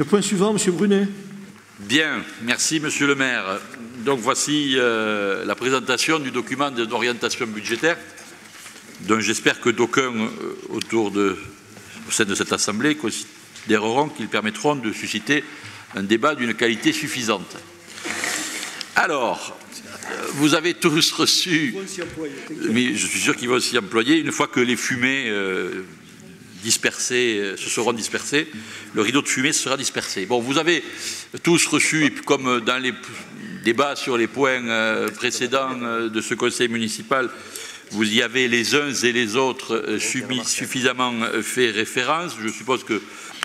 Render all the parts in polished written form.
Le point suivant, M. Brunet. Bien, merci Monsieur le maire. Donc voici la présentation du document d'orientation budgétaire, dont j'espère que d'aucuns au sein de cette Assemblée considéreront qu'ils permettront de susciter un débat d'une qualité suffisante. Alors, vous avez tous reçu, mais je suis sûr qu'ils vont s'y employer, une fois que les fumées dispersées se seront dispersées, le rideau de fumée sera dispersé. Bon, vous avez tous reçu, et puis comme dans les débats sur les points précédents de ce conseil municipal, vous y avez les uns et les autres suffisamment fait référence. Je suppose que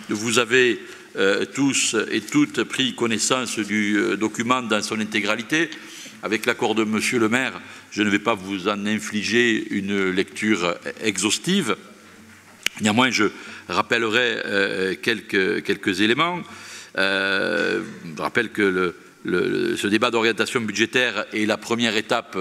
vous avez tous et toutes pris connaissance du document dans son intégralité. Avec l'accord de Monsieur le maire, je ne vais pas vous en infliger une lecture exhaustive. Néanmoins, je rappellerai quelques éléments. Je rappelle que ce débat d'orientation budgétaire est la première étape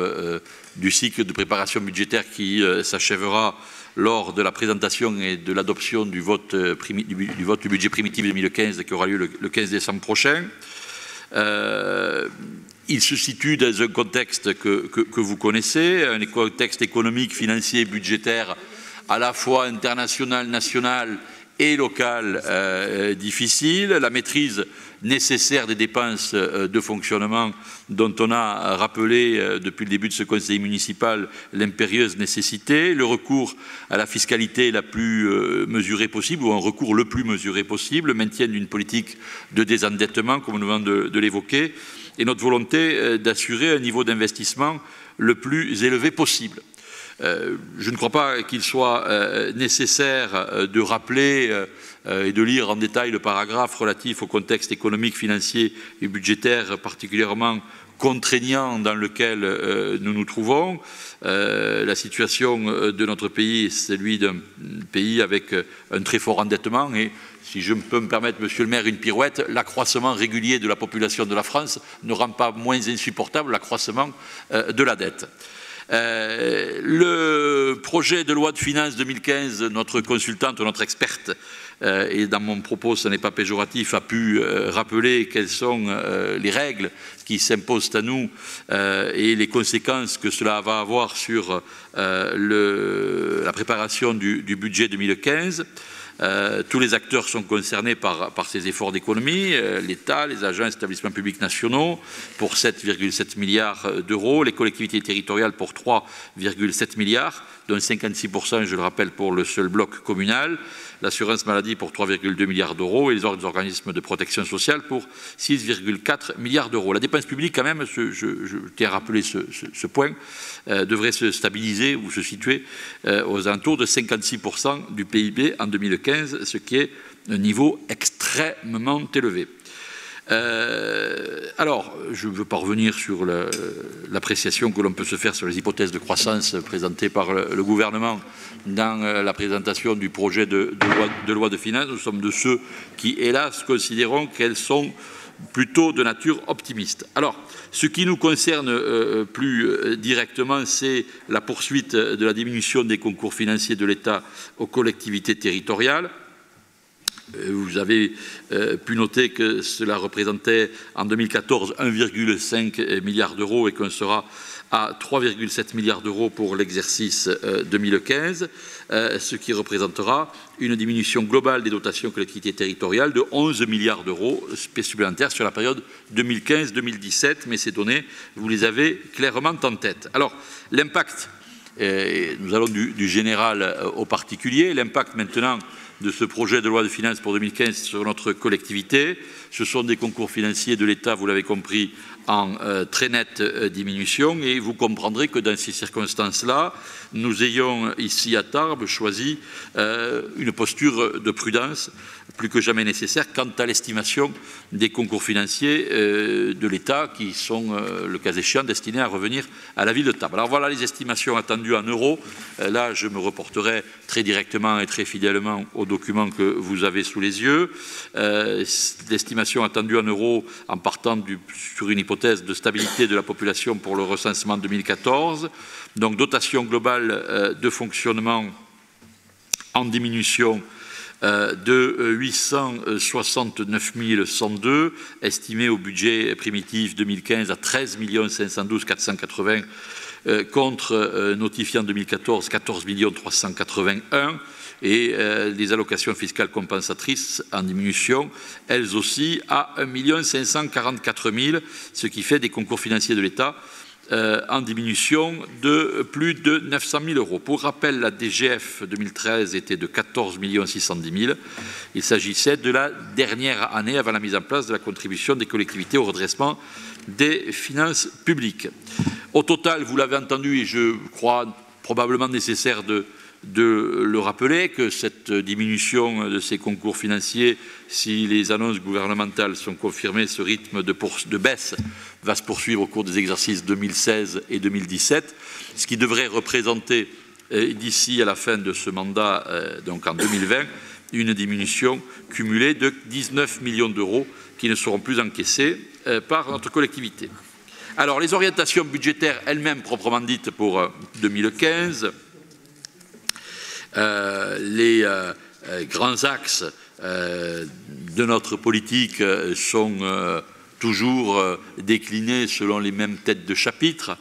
du cycle de préparation budgétaire qui s'achèvera lors de la présentation et de l'adoption du vote du budget primitif 2015 qui aura lieu le 15 décembre prochain. Il se situe dans un contexte que vous connaissez, un contexte économique, financier et budgétaire à la fois international, national et local difficile. La maîtrise nécessaire des dépenses de fonctionnement dont on a rappelé depuis le début de ce conseil municipal l'impérieuse nécessité, le recours à la fiscalité la plus mesurée possible ou un recours le plus mesuré possible, le maintien d'une politique de désendettement comme nous venons de l'évoquer et notre volonté d'assurer un niveau d'investissement le plus élevé possible. Je ne crois pas qu'il soit nécessaire de rappeler et de lire en détail le paragraphe relatif au contexte économique, financier et budgétaire particulièrement contraignant dans lequel nous nous trouvons. La situation de notre pays est celui d'un pays avec un très fort endettement et, si je peux me permettre, Monsieur le maire, une pirouette, l'accroissement régulier de la population de la France ne rend pas moins insupportable l'accroissement de la dette. Le projet de loi de finances 2015, notre consultante, notre experte, et dans mon propos ce n'est pas péjoratif, a pu rappeler quelles sont les règles qui s'imposent à nous et les conséquences que cela va avoir sur la préparation du budget 2015. Tous les acteurs sont concernés par ces efforts d'économie, l'État, les agents et établissements publics nationaux pour 7,7 milliards d'euros, les collectivités territoriales pour 3,7 milliards, dont 56%, je le rappelle, pour le seul bloc communal, l'assurance maladie pour 3,2 milliards d'euros et les organismes de protection sociale pour 6,4 milliards d'euros. La dépense publique, quand même, je tiens à rappeler ce point, devrait se stabiliser ou se situer aux alentours de 56% du PIB en 2015, ce qui est un niveau extrêmement élevé. Alors, je ne veux pas revenir sur l'appréciation que l'on peut se faire sur les hypothèses de croissance présentées par le gouvernement dans la présentation du projet de loi de finances. Nous sommes de ceux qui, hélas, considérons qu'elles sont plutôt de nature optimiste. Alors, ce qui nous concerne plus directement, c'est la poursuite de la diminution des concours financiers de l'État aux collectivités territoriales. Vous avez pu noter que cela représentait en 2014 1,5 milliard d'euros et qu'on sera à 3,7 milliards d'euros pour l'exercice 2015, ce qui représentera une diminution globale des dotations collectivités territoriales de 11 milliards d'euros supplémentaires sur la période 2015-2017, mais ces données, vous les avez clairement en tête. Alors, l'impact, nous allons du général au particulier, l'impact maintenant de ce projet de loi de finances pour 2015 sur notre collectivité. Ce sont des concours financiers de l'État, vous l'avez compris, en très nette diminution et vous comprendrez que dans ces circonstances-là, nous ayons ici à Tarbes choisi une posture de prudence plus que jamais nécessaire quant à l'estimation des concours financiers de l'État qui sont, le cas échéant, destinés à revenir à la ville de Tarbes. Alors voilà les estimations attendues en euros. Là, je me reporterai très directement et très fidèlement au document que vous avez sous les yeux. L'estimation attendue en euros en partant sur une hypothèse de stabilité de la population pour le recensement 2014. Donc dotation globale de fonctionnement en diminution de 869 102, estimé au budget primitif 2015 à 13 512 480, contre notifié en 2014 14 381, et les allocations fiscales compensatrices en diminution, elles aussi, à 1 544 000, ce qui fait des concours financiers de l'État en diminution de plus de 900 000 euros. Pour rappel, la DGF 2013 était de 14 610 000. Il s'agissait de la dernière année avant la mise en place de la contribution des collectivités au redressement des finances publiques. Au total, vous l'avez entendu, et je crois probablement nécessaire de le rappeler, que cette diminution de ces concours financiers, si les annonces gouvernementales sont confirmées, ce rythme de baisse va se poursuivre au cours des exercices 2016 et 2017, ce qui devrait représenter d'ici à la fin de ce mandat, donc en 2020, une diminution cumulée de 19 millions d'euros qui ne seront plus encaissés par notre collectivité. Alors, les orientations budgétaires elles-mêmes proprement dites pour 2015, les grands axes de notre politique sont toujours déclinés selon les mêmes têtes de chapitre.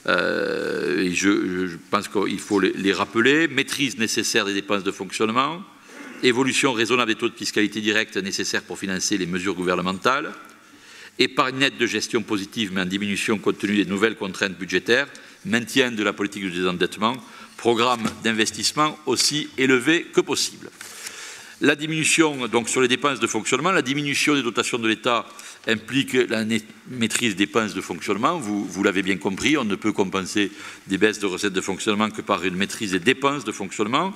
Et je pense qu'il faut les rappeler. Maîtrise nécessaire des dépenses de fonctionnement, évolution raisonnable des taux de fiscalité directe nécessaires pour financer les mesures gouvernementales, épargne nette de gestion positive mais en diminution compte tenu des nouvelles contraintes budgétaires, maintien de la politique de désendettement, programme d'investissement aussi élevé que possible. La diminution, donc sur les dépenses de fonctionnement, la diminution des dotations de l'État implique la maîtrise des dépenses de fonctionnement. Vous l'avez bien compris, on ne peut compenser des baisses de recettes de fonctionnement que par une maîtrise des dépenses de fonctionnement.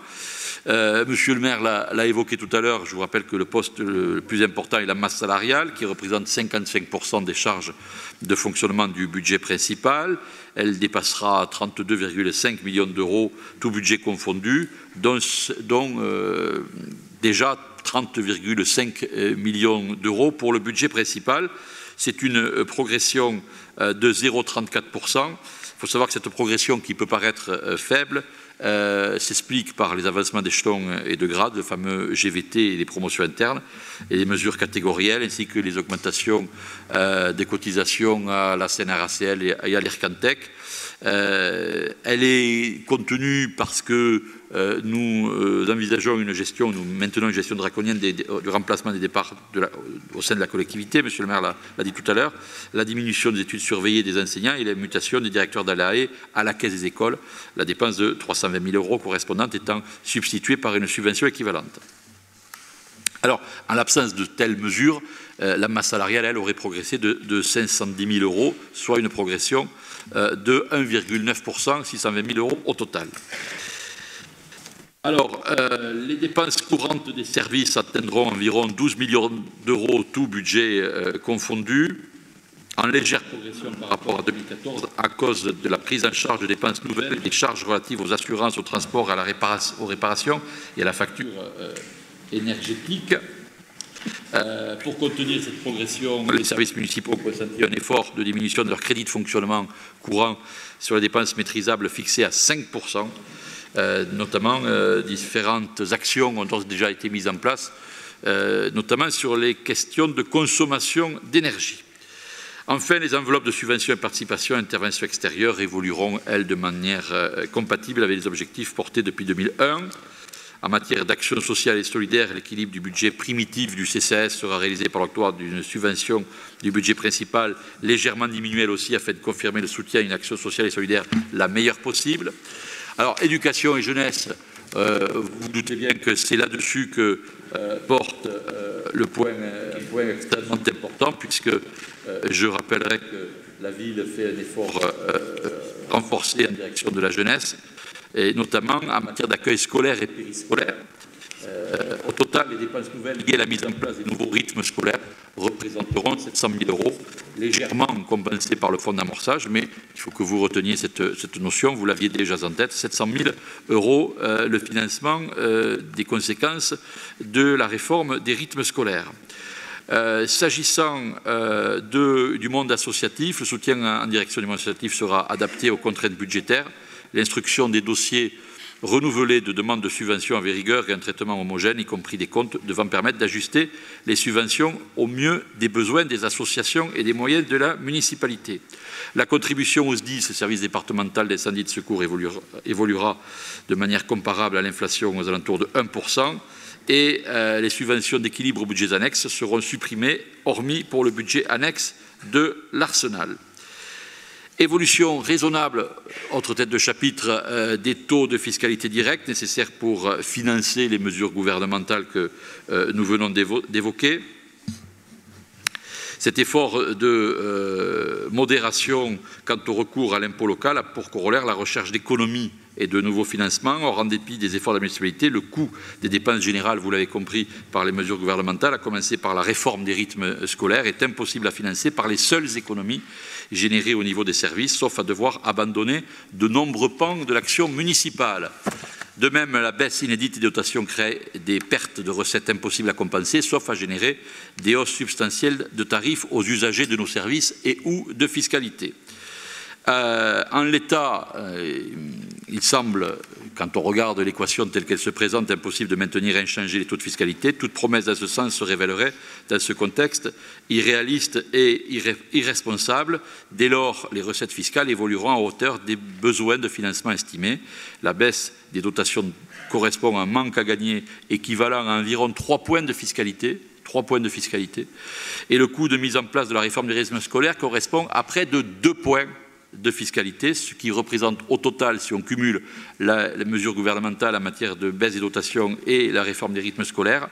Monsieur le maire l'a évoqué tout à l'heure, je vous rappelle que le poste le plus important est la masse salariale, qui représente 55% des charges de fonctionnement du budget principal. Elle dépassera 32,5 millions d'euros, tout budget confondu, dont déjà 30,5 millions d'euros pour le budget principal. C'est une progression de 0,34%. Il faut savoir que cette progression, qui peut paraître faible, s'explique par les avancements d'échelons et de grades, le fameux GVT et les promotions internes, et les mesures catégorielles, ainsi que les augmentations des cotisations à la CNRACL et à l'IRCANTEC. Elle est contenue parce que nous envisageons une gestion, nous maintenons une gestion draconienne du remplacement des départs au sein de la collectivité, monsieur le maire l'a dit tout à l'heure, la diminution des études surveillées des enseignants et la mutation des directeurs d'ALAE à la caisse des écoles, la dépense de 320 000 euros correspondante étant substituée par une subvention équivalente. Alors, en l'absence de telles mesures, la masse salariale, elle, aurait progressé de 510 000 euros, soit une progression de 1,9%, 620 000 euros au total. Alors, les dépenses courantes des services atteindront environ 12 millions d'euros, tout budget confondu, en légère progression par rapport à 2014 à cause de la prise en charge de dépenses nouvelles et des charges relatives aux assurances, au transport, aux réparations et à la facture énergétique. Pour contenir cette progression, les services municipaux ont consenti un effort de diminution de leur crédit de fonctionnement courant sur les dépenses maîtrisables fixées à 5%. Notamment, différentes actions ont déjà été mises en place, notamment sur les questions de consommation d'énergie. Enfin, les enveloppes de subventions et participations et interventions extérieures évolueront, elles, de manière compatible avec les objectifs portés depuis 2001. En matière d'action sociale et solidaire, l'équilibre du budget primitif du CCAS sera réalisé par l'octroi d'une subvention du budget principal légèrement diminuée elle aussi afin de confirmer le soutien à une action sociale et solidaire la meilleure possible. Alors, éducation et jeunesse, vous doutez bien que c'est là-dessus que porte le point extrêmement important, puisque je rappellerai que la ville fait un effort renforcé en direction de la jeunesse, et notamment en matière d'accueil scolaire et périscolaire. Au total, les dépenses nouvelles liées à la mise en place des nouveaux rythmes scolaires représenteront 700 000 euros, légèrement compensés par le fonds d'amorçage, mais il faut que vous reteniez cette notion, vous l'aviez déjà en tête, 700 000 euros, le financement des conséquences de la réforme des rythmes scolaires. S'agissant du monde associatif, le soutien en direction du monde associatif sera adapté aux contraintes budgétaires. L'instruction des dossiers renouvelée de demandes de subventions avec rigueur et un traitement homogène, y compris des comptes devant permettre d'ajuster les subventions au mieux des besoins des associations et des moyens de la municipalité. La contribution au SDIS, service départemental d'incendie et de secours, évoluera de manière comparable à l'inflation aux alentours de 1%. Et les subventions d'équilibre aux budgets annexes seront supprimées, hormis pour le budget annexe de l'Arsenal. Évolution raisonnable, autre tête de chapitre, des taux de fiscalité directe nécessaires pour financer les mesures gouvernementales que nous venons d'évoquer. Cet effort de modération quant au recours à l'impôt local a pour corollaire la recherche d'économies et de nouveaux financements. Or, en dépit des efforts de la municipalité, le coût des dépenses générales, vous l'avez compris, par les mesures gouvernementales, à commencer par la réforme des rythmes scolaires, est impossible à financer par les seules économies générées au niveau des services, sauf à devoir abandonner de nombreux pans de l'action municipale. De même, la baisse inédite des dotations crée des pertes de recettes impossibles à compenser, sauf à générer des hausses substantielles de tarifs aux usagers de nos services et ou de fiscalité. En l'état, il semble, quand on regarde l'équation telle qu'elle se présente, impossible de maintenir inchangés les taux de fiscalité. Toute promesse dans ce sens se révélerait, dans ce contexte, irréaliste et irresponsable. Dès lors, les recettes fiscales évolueront à hauteur des besoins de financement estimés. La baisse des dotations correspond à un manque à gagner équivalent à environ 3 points de fiscalité. 3 points de fiscalité. Et le coût de mise en place de la réforme des rythmes scolaires correspond à près de 2 points de fiscalité, ce qui représente au total, si on cumule les mesures gouvernementales en matière de baisse des dotations et la réforme des rythmes scolaires,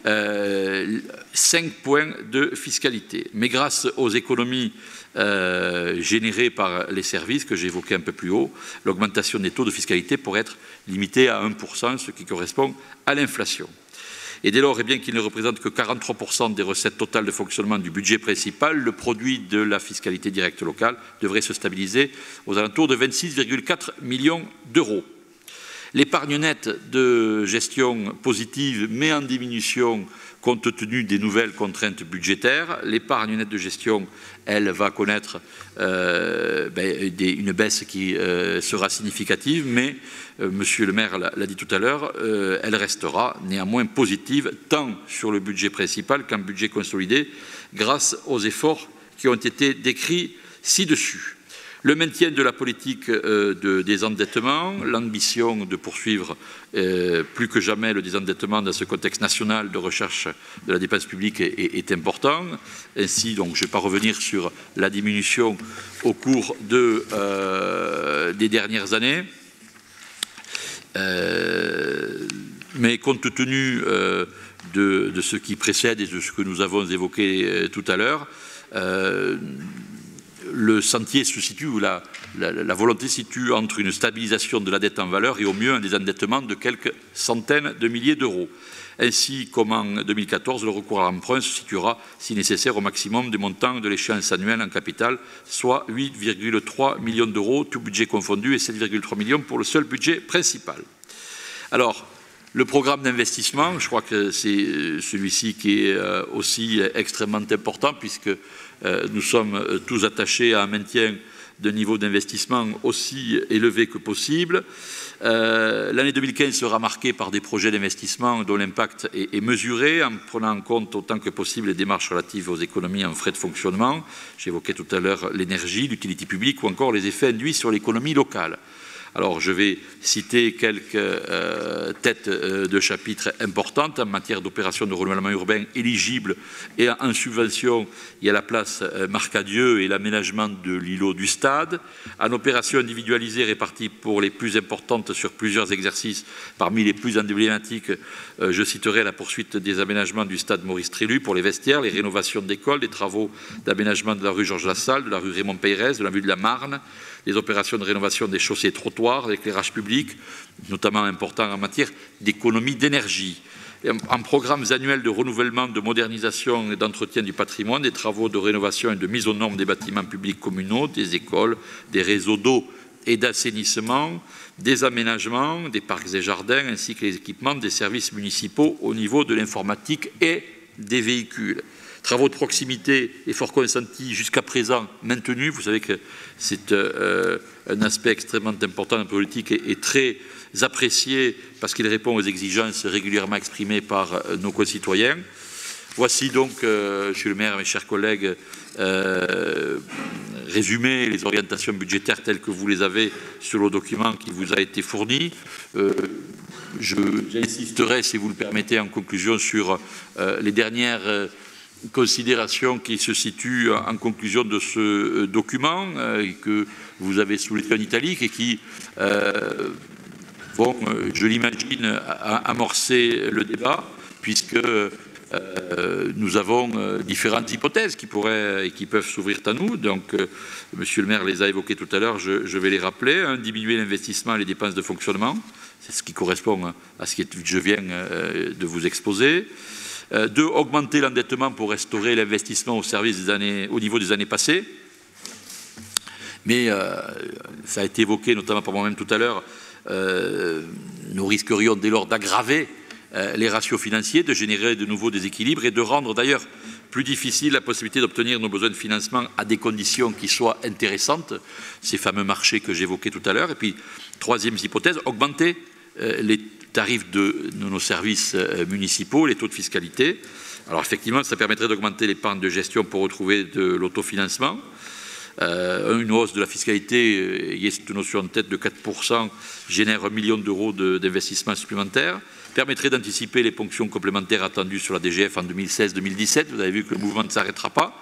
5 points de fiscalité. Mais grâce aux économies générées par les services que j'évoquais un peu plus haut, l'augmentation des taux de fiscalité pourrait être limitée à 1%, ce qui correspond à l'inflation. Et dès lors, bien qu'il ne représente que 43% des recettes totales de fonctionnement du budget principal, le produit de la fiscalité directe locale devrait se stabiliser aux alentours de 26,4 millions d'euros. L'épargne nette de gestion positive, mais en diminution compte tenu des nouvelles contraintes budgétaires. L'épargne nette de gestion, elle, va connaître une baisse qui sera significative, mais Monsieur le maire l'a dit tout à l'heure, elle restera néanmoins positive tant sur le budget principal qu'en budget consolidé grâce aux efforts qui ont été décrits ci-dessus. Le maintien de la politique de désendettement, l'ambition de poursuivre plus que jamais le désendettement dans ce contexte national de recherche de la dépense publique est important. Ainsi, donc, je ne vais pas revenir sur la diminution au cours des dernières années. Mais compte tenu de ce qui précède et de ce que nous avons évoqué tout à l'heure, le sentier se situe, ou la volonté se situe entre une stabilisation de la dette en valeur et au mieux un désendettement de quelques centaines de milliers d'euros. Ainsi, comme en 2014, le recours à l'emprunt se situera, si nécessaire, au maximum des montants de l'échéance annuelle en capital, soit 8,3 millions d'euros, tout budget confondu, et 7,3 millions pour le seul budget principal. Alors, le programme d'investissement, je crois que c'est celui-ci qui est aussi extrêmement important, puisque nous sommes tous attachés à un maintien de niveau d'investissement aussi élevé que possible. L'année 2015 sera marquée par des projets d'investissement dont l'impact est mesuré en prenant en compte autant que possible les démarches relatives aux économies en frais de fonctionnement. J'évoquais tout à l'heure l'énergie, l'utilité publique ou encore les effets induits sur l'économie locale. Alors, je vais citer quelques têtes de chapitre importantes en matière d'opérations de renouvellement urbain éligibles et en subvention. Il y a la place Marcadieu et l'aménagement de l'îlot du Stade. En opération individualisée répartie pour les plus importantes sur plusieurs exercices, parmi les plus emblématiques, je citerai la poursuite des aménagements du stade Maurice Trélu pour les vestiaires, les rénovations d'écoles, des travaux d'aménagement de la rue Georges Lassalle, de la rue Raymond Peyrès, de la vue de la Marne, les opérations de rénovation des chaussées et trottoirs, l'éclairage public, notamment important en matière d'économie d'énergie. En programmes annuels de renouvellement, de modernisation et d'entretien du patrimoine, des travaux de rénovation et de mise aux normes des bâtiments publics communaux, des écoles, des réseaux d'eau et d'assainissement, des aménagements, des parcs et jardins, ainsi que les équipements des services municipaux au niveau de l'informatique et des véhicules. Travaux de proximité, efforts consentis jusqu'à présent maintenus. Vous savez que c'est un aspect extrêmement important de la politique et très apprécié parce qu'il répond aux exigences régulièrement exprimées par nos concitoyens. Voici donc, Monsieur le maire, mes chers collègues, résumé les orientations budgétaires telles que vous les avez sur le document qui vous a été fourni. J'insisterai, si vous le permettez, en conclusion sur les dernières considérations qui se situent en conclusion de ce document et que vous avez souligné en italique et qui vont, je l'imagine, amorcer le débat puisque nous avons différentes hypothèses qui pourraient et qui peuvent s'ouvrir à nous. Donc, Monsieur le maire les a évoquées tout à l'heure, je vais les rappeler. Diminuer l'investissement et les dépenses de fonctionnement, c'est ce qui correspond à ce que je viens de vous exposer. 2. Augmenter l'endettement pour restaurer l'investissement au niveau des années passées. Mais ça a été évoqué notamment par moi-même tout à l'heure, nous risquerions dès lors d'aggraver les ratios financiers, de générer de nouveaux déséquilibres et de rendre d'ailleurs plus difficile la possibilité d'obtenir nos besoins de financement à des conditions qui soient intéressantes, ces fameux marchés que j'évoquais tout à l'heure. Et puis, 3e hypothèse, augmenter les tarifs de nos services municipaux, les taux de fiscalité. Alors effectivement, ça permettrait d'augmenter l'épargne de gestion pour retrouver de l'autofinancement. Une hausse de la fiscalité, il y a cette notion en tête de 4%, génère 1 million d'euros d'investissement supplémentaire, permettrait d'anticiper les ponctions complémentaires attendues sur la DGF en 2016-2017. Vous avez vu que le mouvement ne s'arrêtera pas.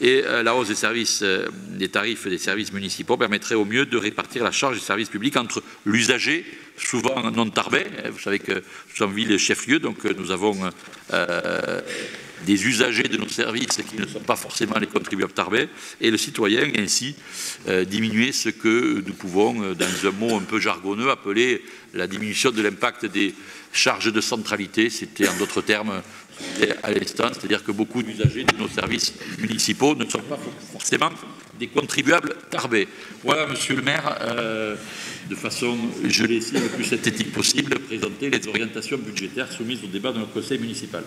Et la hausse des tarifs des services municipaux permettrait au mieux de répartir la charge des services publics entre l'usager, souvent non tarbais. Vous savez que nous sommes ville chef-lieu, donc nous avons des usagers de nos services qui ne sont pas forcément les contribuables tarbais, et le citoyen, et ainsi diminuer ce que nous pouvons, dans un mot un peu jargonneux, appeler la diminution de l'impact des charges de centralité. C'était en d'autres termes à l'instant, c'est-à-dire que beaucoup d'usagers de nos services municipaux ne sont pas forcément des contribuables tarbés. Voilà, Monsieur le maire, de façon, je l'ai essayé le plus synthétique possible, présenter les orientations budgétaires soumises au débat de notre conseil municipal.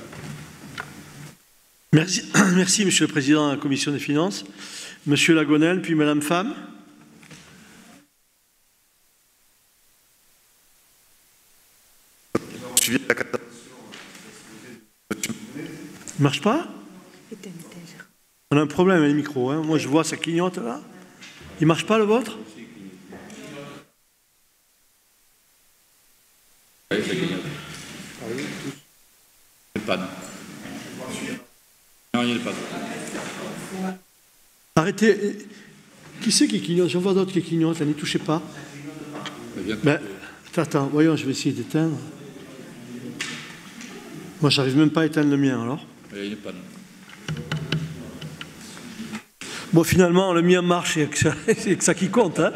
Merci, merci Monsieur le Président de la Commission des Finances. Monsieur Lagonel, puis Madame Pham. Il ne marche pas? On a un problème avec les micros. Hein. Moi, je vois, ça clignote là. Il ne marche pas, le vôtre? Oui, ça clignote. Panne. Non, il n'y a pas de... Arrêtez. Qui c'est qui clignote? J'en vois d'autres qui clignotent. N'y touchez pas. Ben, attends, voyons, je vais essayer d'éteindre. Moi, je n'arrive même pas à éteindre le mien, alors. Il n'est pas de... Bon, finalement, le mien marche, et c'est que ça qui compte. Hein.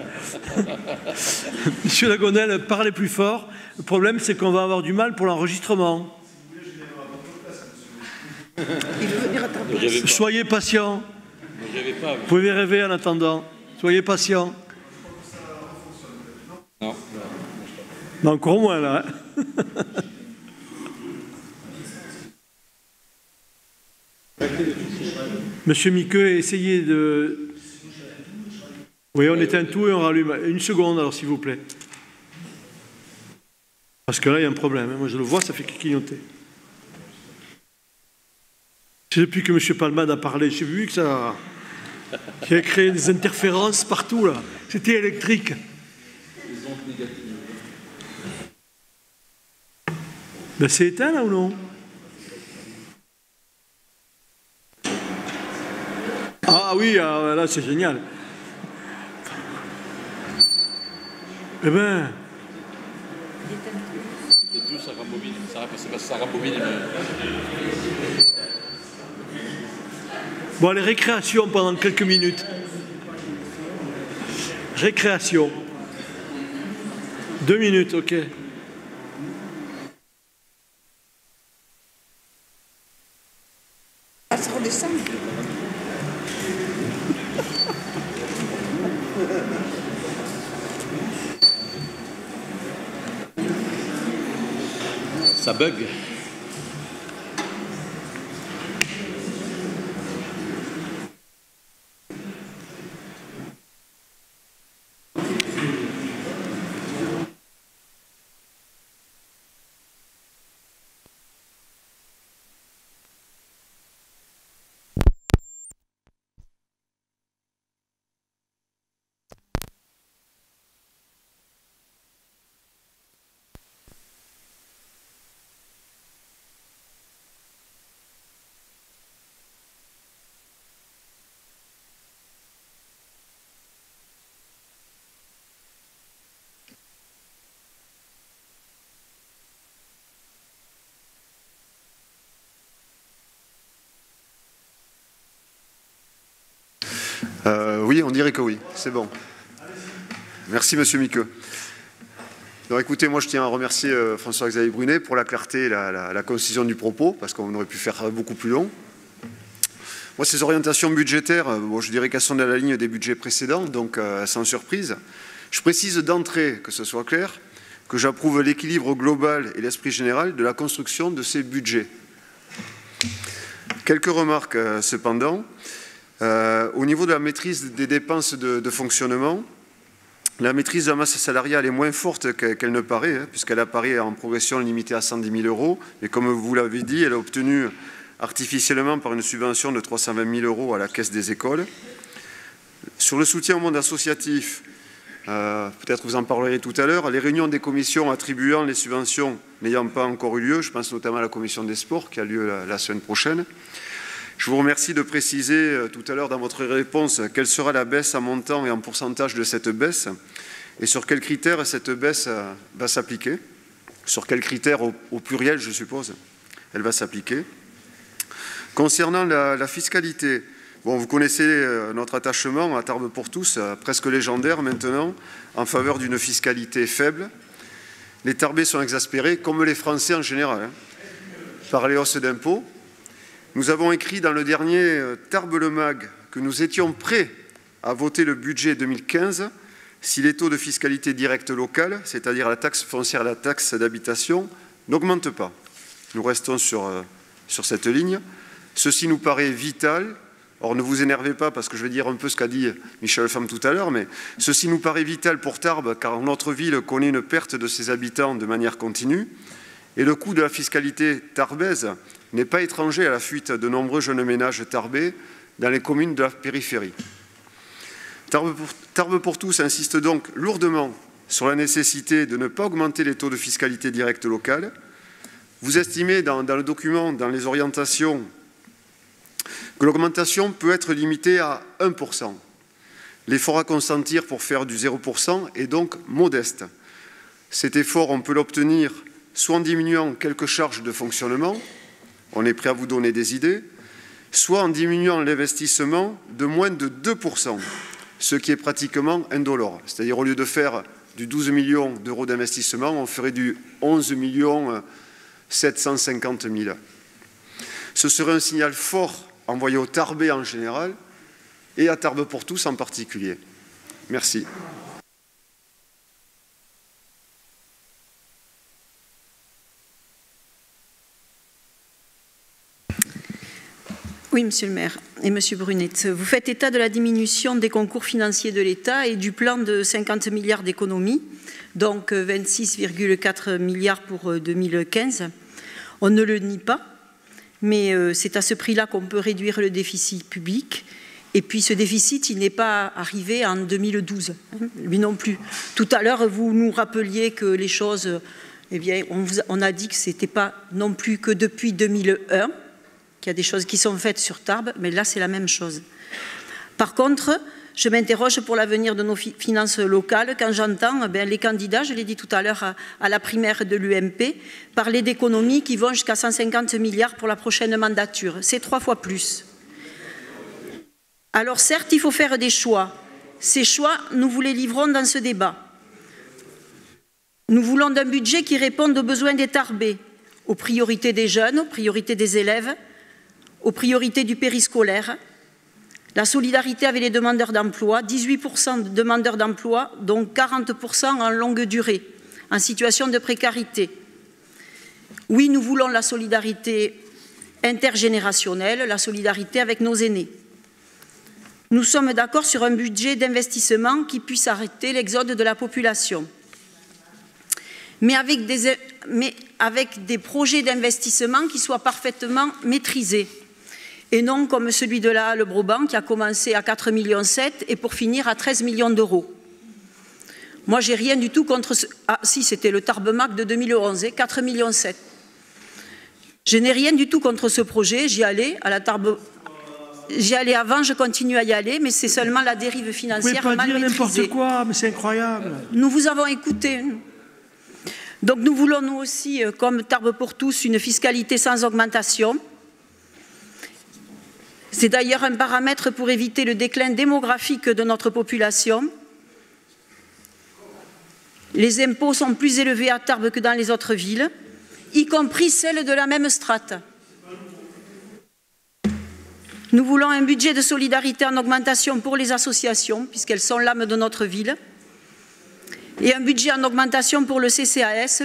Monsieur Lagonel, parlez plus fort. Le problème, c'est qu'on va avoir du mal pour l'enregistrement. Soyez patient. Vous pouvez rêver en attendant. Soyez patient. Non. Non, encore moins, là. Hein. Monsieur Miqueux, essayez de... Oui, on éteint tout et on rallume. Une seconde, alors, s'il vous plaît. Parce que là, il y a un problème. Moi, je le vois, ça fait clignoter. C'est depuis que M. Palmade a parlé, j'ai vu que ça... Il a créé des interférences partout, là. C'était électrique. Ben, c'est éteint, là, ou non? Ah oui, là, c'est génial. Eh bien... Ça rembobine, ça rembobine. Bon, les récréations pendant quelques minutes. Récréation. 2 minutes, ok. Ça redescend. Ça bug. Oui, on dirait que oui, c'est bon. Merci, Monsieur Miqueux. Alors, écoutez, moi, je tiens à remercier François-Xavier Brunet pour la clarté et la concision du propos, parce qu'on aurait pu faire beaucoup plus long. Moi, ces orientations budgétaires, bon, je dirais qu'elles sont dans la ligne des budgets précédents, donc sans surprise. Je précise d'entrée, que ce soit clair, que j'approuve l'équilibre global et l'esprit général de la construction de ces budgets. Quelques remarques, cependant. Au niveau de la maîtrise des dépenses de fonctionnement, la maîtrise de la masse salariale est moins forte qu'elle ne paraît, hein, puisqu'elle apparaît en progression limitée à 110 000 €. Mais comme vous l'avez dit, elle a obtenu artificiellement par une subvention de 320 000 € à la caisse des écoles. Sur le soutien au monde associatif, peut-être vous en parlerez tout à l'heure, les réunions des commissions attribuant les subventions n'ayant pas encore eu lieu, je pense notamment à la commission des sports qui a lieu la semaine prochaine. Je vous remercie de préciser tout à l'heure dans votre réponse quelle sera la baisse en montant et en pourcentage de cette baisse et sur quels critères cette baisse va s'appliquer. Sur quels critères, au pluriel je suppose, elle va s'appliquer. Concernant la fiscalité, bon, vous connaissez notre attachement à Tarbes pour tous, presque légendaire maintenant, en faveur d'une fiscalité faible. Les Tarbais sont exaspérés, comme les Français en général, hein, par les hausses d'impôts. Nous avons écrit dans le dernier Tarbes-le-Mag que nous étions prêts à voter le budget 2015 si les taux de fiscalité directe locale, c'est-à-dire la taxe foncière et la taxe d'habitation, n'augmentent pas. Nous restons sur cette ligne. Ceci nous paraît vital. Or, ne vous énervez pas parce que je vais dire un peu ce qu'a dit Michel Lefebvre tout à l'heure, mais ceci nous paraît vital pour Tarbes car notre ville connaît une perte de ses habitants de manière continue et le coût de la fiscalité tarbaise n'est pas étranger à la fuite de nombreux jeunes ménages tarbais dans les communes de la périphérie. Tarbes pour tous insiste donc lourdement sur la nécessité de ne pas augmenter les taux de fiscalité directe locale. Vous estimez dans le document, dans les orientations, que l'augmentation peut être limitée à 1%. L'effort à consentir pour faire du 0% est donc modeste. Cet effort, on peut l'obtenir soit en diminuant quelques charges de fonctionnement, on est prêt à vous donner des idées, soit en diminuant l'investissement de moins de 2%, ce qui est pratiquement indolore. C'est-à-dire au lieu de faire du 12 millions d'euros d'investissement, on ferait du 11 750 000. Ce serait un signal fort envoyé aux Tarbais en général et à Tarbes pour tous en particulier. Merci. Oui, Monsieur le maire et Monsieur Brunet, vous faites état de la diminution des concours financiers de l'État et du plan de 50 milliards d'économies, donc 26,4 milliards pour 2015. On ne le nie pas, mais c'est à ce prix-là qu'on peut réduire le déficit public. Et puis ce déficit, il n'est pas arrivé en 2012, lui non plus. Tout à l'heure, vous nous rappeliez que les choses, eh bien, on a dit que ce n'était pas non plus que depuis 2001, qu'il y a des choses qui sont faites sur Tarbes, mais là, c'est la même chose. Par contre, je m'interroge pour l'avenir de nos finances locales quand j'entends les candidats, je l'ai dit tout à l'heure à la primaire de l'UMP, parler d'économies qui vont jusqu'à 150 milliards pour la prochaine mandature. C'est 3 fois plus. Alors certes, il faut faire des choix. Ces choix, nous vous les livrons dans ce débat. Nous voulons d'un budget qui réponde aux besoins des Tarbais, aux priorités des jeunes, aux priorités des élèves, aux priorités du périscolaire, la solidarité avec les demandeurs d'emploi, 18% de demandeurs d'emploi, dont 40% en longue durée, en situation de précarité. Oui, nous voulons la solidarité intergénérationnelle, la solidarité avec nos aînés. Nous sommes d'accord sur un budget d'investissement qui puisse arrêter l'exode de la population. Mais avec des projets d'investissement qui soient parfaitement maîtrisés. Et non comme celui de la Halle Broban qui a commencé à 4,7 millions et pour finir à 13 millions d'euros. Moi, j'ai rien du tout contre ce... Ah si, c'était le Tarbes-Mag de 2011, 4,7 millions. Je n'ai rien du tout contre ce projet, j'y allais à la Tarbes... J'y allais avant, je continue à y aller, mais c'est seulement la dérive financière mal maîtrisée. Vous ne pouvez pas dire n'importe quoi, mais c'est incroyable. Nous vous avons écouté. Donc nous voulons nous aussi, comme Tarbes pour tous, une fiscalité sans augmentation. C'est d'ailleurs un paramètre pour éviter le déclin démographique de notre population. Les impôts sont plus élevés à Tarbes que dans les autres villes, y compris celles de la même strate. Nous voulons un budget de solidarité en augmentation pour les associations, puisqu'elles sont l'âme de notre ville, et un budget en augmentation pour le CCAS,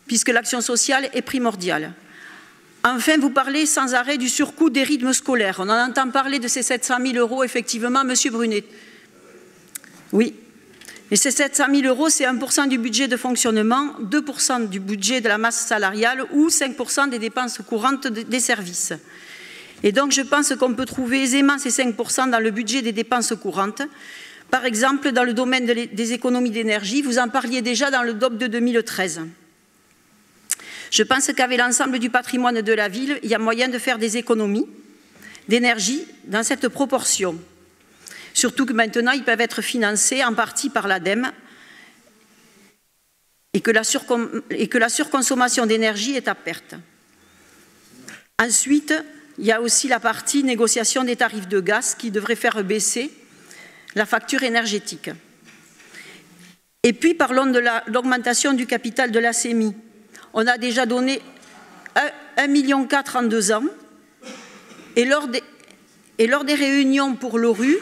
puisque l'action sociale est primordiale. Enfin, vous parlez sans arrêt du surcoût des rythmes scolaires. On en entend parler de ces 700 000 €, effectivement, Monsieur Brunet. Oui. Et ces 700 000 €, c'est 1% du budget de fonctionnement, 2% du budget de la masse salariale ou 5% des dépenses courantes des services. Et donc, je pense qu'on peut trouver aisément ces 5% dans le budget des dépenses courantes. Par exemple, dans le domaine des économies d'énergie, vous en parliez déjà dans le DOP de 2013. Je pense qu'avec l'ensemble du patrimoine de la ville, il y a moyen de faire des économies d'énergie dans cette proportion. Surtout que maintenant, ils peuvent être financés en partie par l'ADEME et que la surconsommation d'énergie est à perte. Ensuite, il y a aussi la partie négociation des tarifs de gaz qui devrait faire baisser la facture énergétique. Et puis, parlons de l'augmentation du capital de la CEMI. On a déjà donné 1,4 million en 2 ans. Et lors des réunions pour l'ORU,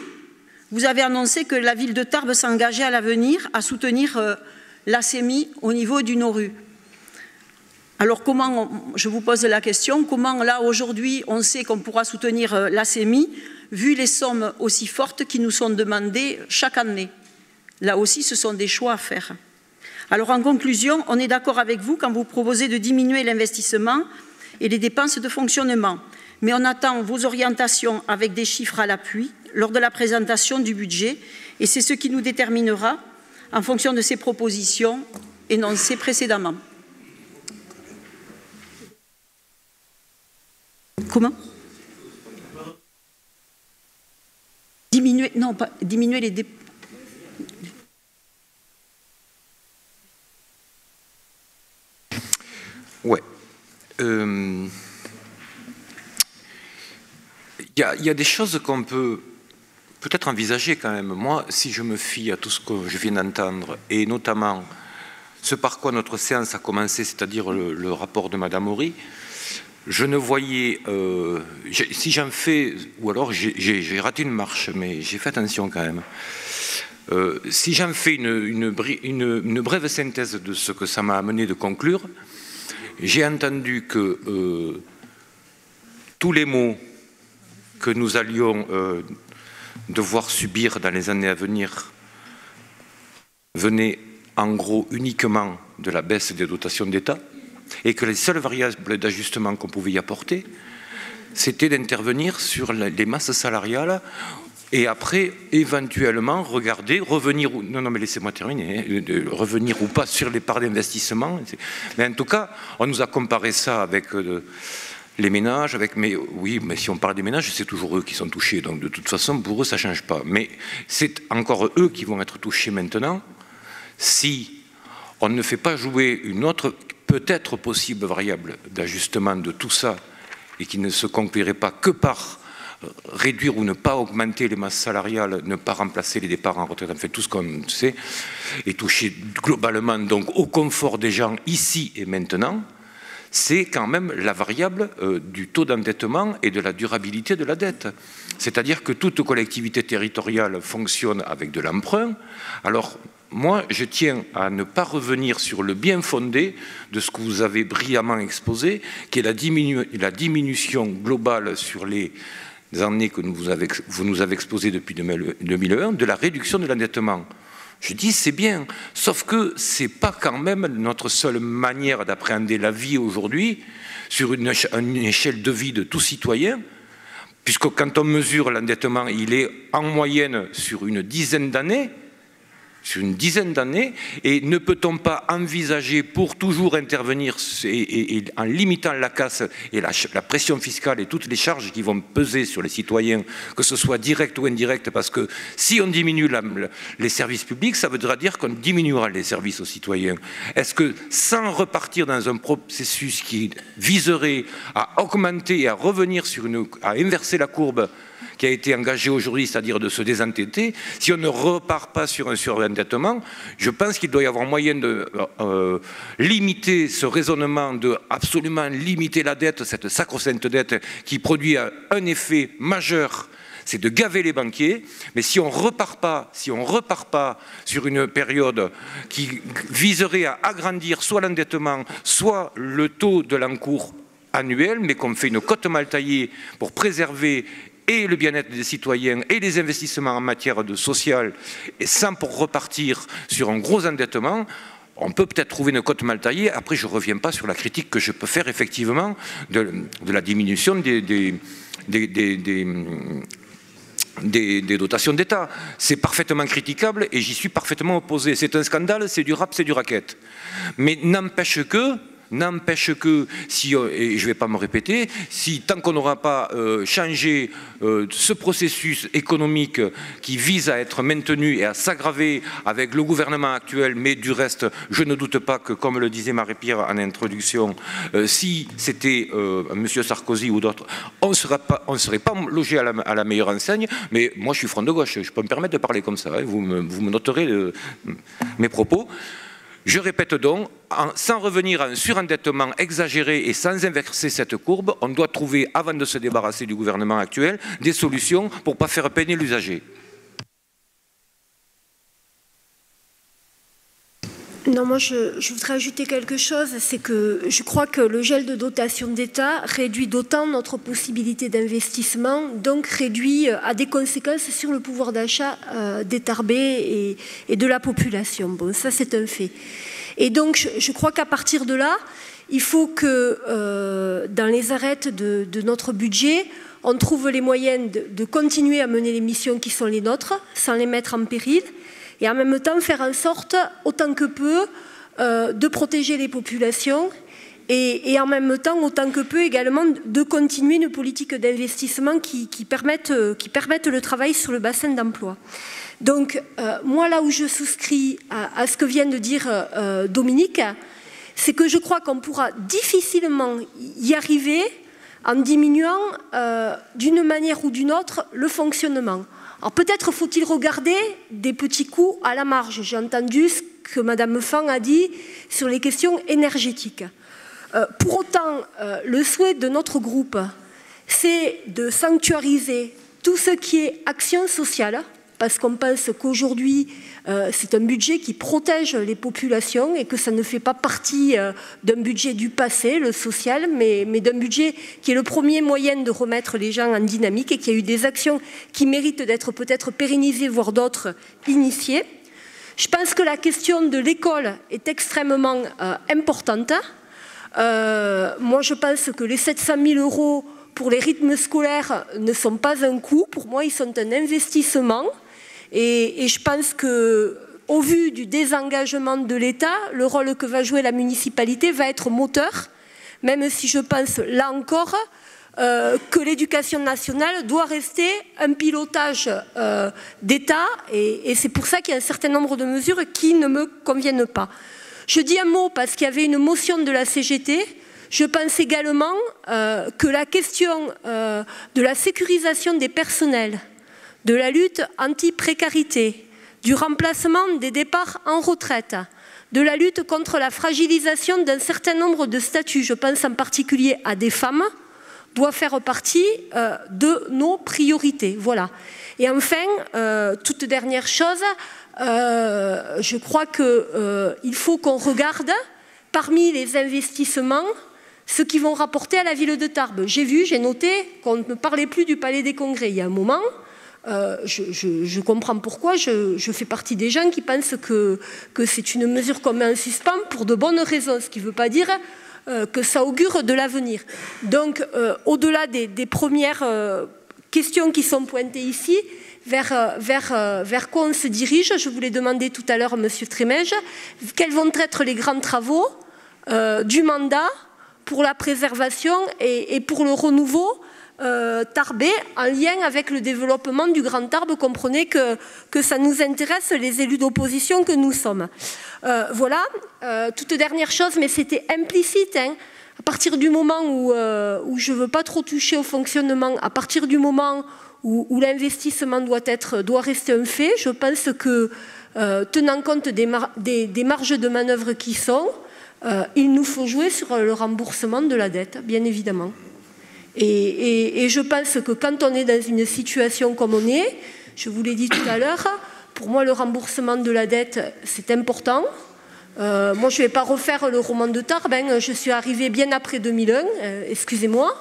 vous avez annoncé que la ville de Tarbes s'engageait à l'avenir à soutenir la CEMI au niveau du NORU. Alors comment, je vous pose la question, comment là aujourd'hui on sait qu'on pourra soutenir la CEMI vu les sommes aussi fortes qui nous sont demandées chaque année? Là aussi, ce sont des choix à faire. Alors en conclusion, on est d'accord avec vous quand vous proposez de diminuer l'investissement et les dépenses de fonctionnement. Mais on attend vos orientations avec des chiffres à l'appui lors de la présentation du budget et c'est ce qui nous déterminera en fonction de ces propositions énoncées précédemment. Comment? Diminuer, non, pas diminuer les dépenses. Ouais. Il y a des choses qu'on peut peut-être envisager quand même. Moi, si je me fie à tout ce que je viens d'entendre, et notamment ce par quoi notre séance a commencé, c'est-à-dire le rapport de Madame Horry, je ne voyais, si j'en fais, ou alors j'ai raté une marche, mais j'ai fait attention quand même. Si j'en fais une brève synthèse de ce que ça m'a amené de conclure, j'ai entendu que tous les maux que nous allions devoir subir dans les années à venir venaient en gros uniquement de la baisse des dotations d'État et que les seules variables d'ajustement qu'on pouvait y apporter, c'était d'intervenir sur les masses salariales et après, éventuellement, regarder, revenir, non mais laissez-moi terminer, revenir ou pas sur les parts d'investissement. Mais en tout cas, on nous a comparé ça avec les ménages, oui, mais si on parle des ménages, c'est toujours eux qui sont touchés. Donc de toute façon, pour eux, ça ne change pas. Mais c'est encore eux qui vont être touchés maintenant si on ne fait pas jouer une autre, peut-être possible variable d'ajustement de tout ça et qui ne se conclurait pas que par réduire ou ne pas augmenter les masses salariales, ne pas remplacer les départs en retraite, en fait tout ce qu'on sait, et toucher globalement donc au confort des gens ici et maintenant, c'est quand même la variable du taux d'endettement et de la durabilité de la dette. C'est-à-dire que toute collectivité territoriale fonctionne avec de l'emprunt. Alors, moi, je tiens à ne pas revenir sur le bien fondé de ce que vous avez brillamment exposé, qui est la diminution globale sur les années que vous nous avez exposées depuis 2001, de la réduction de l'endettement. Je dis c'est bien, sauf que ce n'est pas quand même notre seule manière d'appréhender la vie aujourd'hui sur une échelle de vie de tout citoyen, puisque quand on mesure l'endettement, il est en moyenne sur une dizaine d'années, sur une dizaine d'années, et ne peut-on pas envisager pour toujours intervenir et en limitant la casse et la pression fiscale et toutes les charges qui vont peser sur les citoyens, que ce soit direct ou indirect, parce que si on diminue les services publics, ça voudra dire qu'on diminuera les services aux citoyens. Est-ce que sans repartir dans un processus qui viserait à augmenter et à revenir à inverser la courbe qui a été engagé aujourd'hui, c'est-à-dire de se désendetter, si on ne repart pas sur un surendettement, je pense qu'il doit y avoir moyen de limiter ce raisonnement, de absolument limiter la dette, cette sacro-sainte dette qui produit un effet majeur, c'est de gaver les banquiers. Mais si on repart pas sur une période qui viserait à agrandir soit l'endettement, soit le taux de l'encours annuel, mais qu'on fait une cote mal taillée pour préserver et le bien-être des citoyens et les investissements en matière de social, et sans pour repartir sur un gros endettement, on peut peut-être trouver une cote mal taillée. Après, je ne reviens pas sur la critique que je peux faire effectivement de la diminution des dotations d'État. C'est parfaitement critiquable et j'y suis parfaitement opposé. C'est un scandale, c'est du rap, c'est du racket. Mais n'empêche que, si, et je ne vais pas me répéter, si tant qu'on n'aura pas changé ce processus économique qui vise à être maintenu et à s'aggraver avec le gouvernement actuel, mais du reste, je ne doute pas que, comme le disait Marie-Pierre en introduction, si c'était M. Sarkozy ou d'autres, on ne serait pas logé à la meilleure enseigne, mais moi je suis front de gauche, je peux me permettre de parler comme ça, hein, vous me noterez mes propos. Je répète donc, sans revenir à un surendettement exagéré et sans inverser cette courbe, on doit trouver, avant de se débarrasser du gouvernement actuel, des solutions pour ne pas faire peiner l'usager. Non, moi je voudrais ajouter quelque chose, c'est que je crois que le gel de dotation d'État réduit d'autant notre possibilité d'investissement, donc réduit à des conséquences sur le pouvoir d'achat des Tarbais et de la population. Bon, ça c'est un fait. Et donc je crois qu'à partir de là, il faut que dans les arêtes de notre budget, on trouve les moyens de continuer à mener les missions qui sont les nôtres, sans les mettre en péril, et en même temps faire en sorte, autant que peu, de protéger les populations et en même temps, autant que peu également, de continuer une politique d'investissement qui permette le travail sur le bassin d'emploi. Donc, moi, là où je souscris à ce que vient de dire Dominique, c'est que je crois qu'on pourra difficilement y arriver en diminuant d'une manière ou d'une autre le fonctionnement. Alors peut-être faut-il regarder des petits coups à la marge. J'ai entendu ce que Mme Fan a dit sur les questions énergétiques. Pour autant, le souhait de notre groupe, c'est de sanctuariser tout ce qui est action sociale, parce qu'on pense qu'aujourd'hui, c'est un budget qui protège les populations et que ça ne fait pas partie d'un budget du passé, le social, mais d'un budget qui est le premier moyen de remettre les gens en dynamique et qui a eu des actions qui méritent d'être peut-être pérennisées, voire d'autres initiées. Je pense que la question de l'école est extrêmement importante. Moi, je pense que les 700 000 € pour les rythmes scolaires ne sont pas un coût. Pour moi, ils sont un investissement. Et je pense qu'au vu du désengagement de l'État, le rôle que va jouer la municipalité va être moteur, même si je pense, là encore, que l'éducation nationale doit rester un pilotage d'État. Et c'est pour ça qu'il y a un certain nombre de mesures qui ne me conviennent pas. Je dis un mot parce qu'il y avait une motion de la CGT. Je pense également que la question de la sécurisation des personnels, de la lutte anti-précarité, du remplacement des départs en retraite, de la lutte contre la fragilisation d'un certain nombre de statuts, je pense en particulier à des femmes, doit faire partie de nos priorités. Voilà. Et enfin, toute dernière chose, je crois qu'il faut qu'on regarde parmi les investissements ceux qui vont rapporter à la ville de Tarbes. J'ai noté qu'on ne parlait plus du Palais des Congrès il y a un moment. Je comprends pourquoi, je fais partie des gens qui pensent que c'est une mesure qu'on met en suspens pour de bonnes raisons, ce qui ne veut pas dire que ça augure de l'avenir. Donc, au-delà des premières questions qui sont pointées ici, vers quoi on se dirige. Je vous l'ai demandé tout à l'heure, Monsieur Trémège, quels vont être les grands travaux du mandat pour la préservation et pour le renouveau tarbais en lien avec le développement du Grand Tarbes. Comprenez que ça nous intéresse, les élus d'opposition que nous sommes. Voilà, toute dernière chose, mais c'était implicite, hein. À partir du moment où je ne veux pas trop toucher au fonctionnement, à partir du moment où l'investissement doit rester un fait, je pense que, tenant compte des marges de manœuvre qui sont, il nous faut jouer sur le remboursement de la dette, bien évidemment. Et je pense que quand on est dans une situation comme on est, je vous l'ai dit tout à l'heure, pour moi le remboursement de la dette c'est important. Moi je ne vais pas refaire le roman de Tarbes, hein. Je suis arrivée bien après 2001, excusez-moi,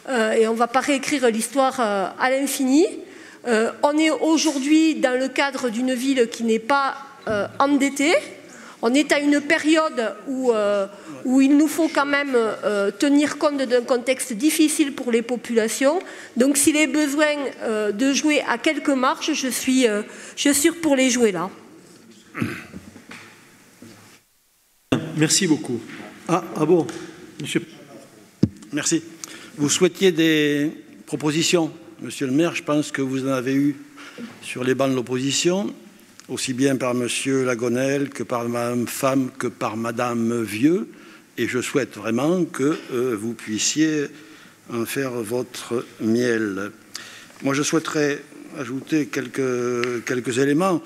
et on ne va pas réécrire l'histoire à l'infini. On est aujourd'hui dans le cadre d'une ville qui n'est pas endettée. On est à une période où il nous faut quand même tenir compte d'un contexte difficile pour les populations. Donc s'il est besoin de jouer à quelques marges, je suis pour les jouer là. Merci beaucoup. Ah bon, monsieur. Merci. Vous souhaitiez des propositions, monsieur le maire. Je pense que vous en avez eu sur les bancs de l'opposition, aussi bien par monsieur Lagonel que par madame Femme que par madame Vieux. Et je souhaite vraiment que vous puissiez en faire votre miel. Moi, je souhaiterais ajouter quelques éléments.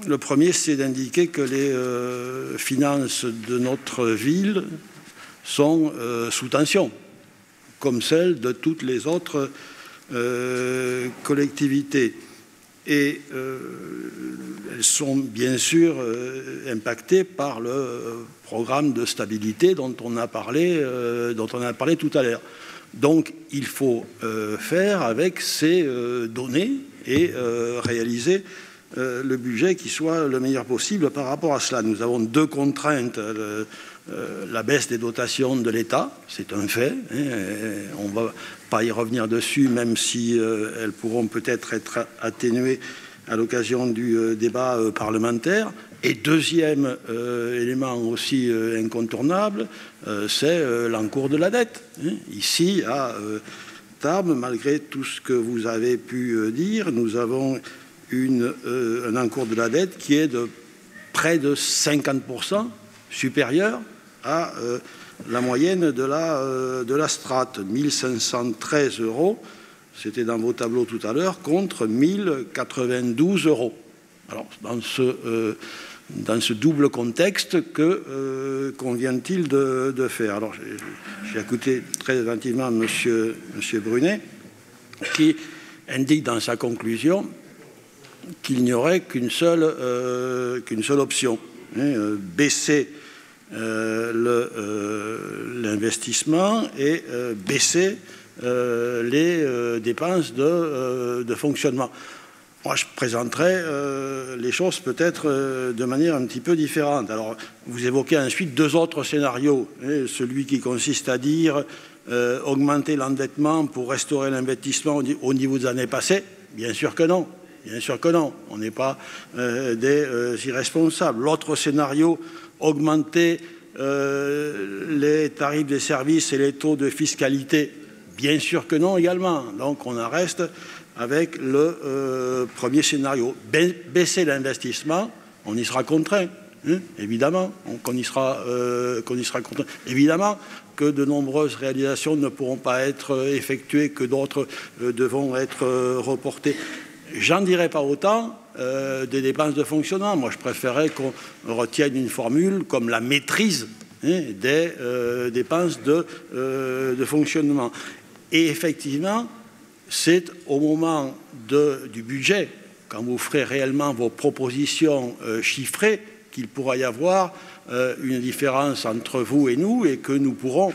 Le premier, c'est d'indiquer que les finances de notre ville sont sous tension, comme celles de toutes les autres collectivités. Et elles sont bien sûr impactées par le programme de stabilité dont on a parlé tout à l'heure. Donc il faut faire avec ces données et réaliser le budget qui soit le meilleur possible par rapport à cela. Nous avons deux contraintes. La baisse des dotations de l'État, c'est un fait. On ne va pas y revenir dessus, même si elles pourront peut-être être atténuées à l'occasion du débat parlementaire. Et deuxième élément aussi incontournable, c'est l'encours de la dette. Ici, à Tarbes, malgré tout ce que vous avez pu dire, nous avons un encours de la dette qui est de près de 50% supérieur à la moyenne de la strate, 1513 €, c'était dans vos tableaux tout à l'heure, contre 1092 €. Alors, dans ce double contexte, que convient-il de faire? Alors, j'ai écouté très attentivement monsieur Brunet, qui indique dans sa conclusion qu'il n'y aurait qu'une seule option, baisser l'investissement et baisser les dépenses de fonctionnement. Moi, je présenterai les choses peut-être de manière un petit peu différente. Alors, vous évoquez ensuite deux autres scénarios. Celui qui consiste à dire augmenter l'endettement pour restaurer l'investissement au niveau des années passées. Bien sûr que non. Bien sûr que non. On n'est pas des irresponsables. L'autre scénario, augmenter les tarifs des services et les taux de fiscalité. Bien sûr que non également. Donc, on en reste avec le premier scénario. Baisser l'investissement, on y sera contraint, évidemment, qu'on y sera contraint. Évidemment que de nombreuses réalisations ne pourront pas être effectuées, que d'autres devront être reportées. J'en dirais pas autant des dépenses de fonctionnement. Moi, je préférerais qu'on retienne une formule comme la maîtrise des dépenses de fonctionnement. Et effectivement, c'est au moment du budget, quand vous ferez réellement vos propositions chiffrées, qu'il pourra y avoir une différence entre vous et nous, et que nous pourrons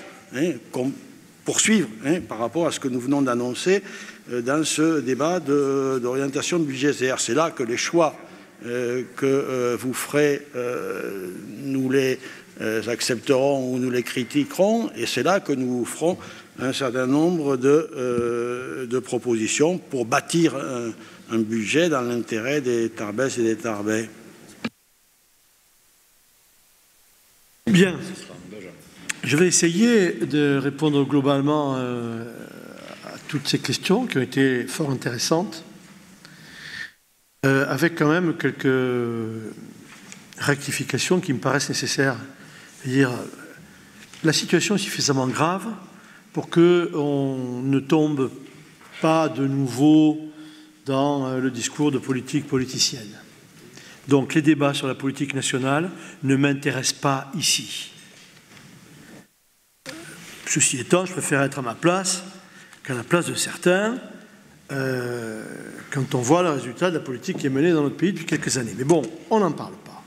poursuivre par rapport à ce que nous venons d'annoncer dans ce débat d'orientation budgétaire. C'est là que les choix que vous ferez, nous les accepterons ou nous les critiquerons, et c'est là que nous ferons un certain nombre de propositions pour bâtir un budget dans l'intérêt des Tarbaises et des Tarbais. Bien. Je vais essayer de répondre globalement à toutes ces questions qui ont été fort intéressantes, avec quand même quelques rectifications qui me paraissent nécessaires. C'est-à-dire, la situation est suffisamment grave pour qu'on ne tombe pas de nouveau dans le discours de politique politicienne. Donc les débats sur la politique nationale ne m'intéressent pas ici. Ceci étant, je préfère être à ma place qu'à la place de certains quand on voit le résultat de la politique qui est menée dans notre pays depuis quelques années. Mais bon, on n'en parle pas.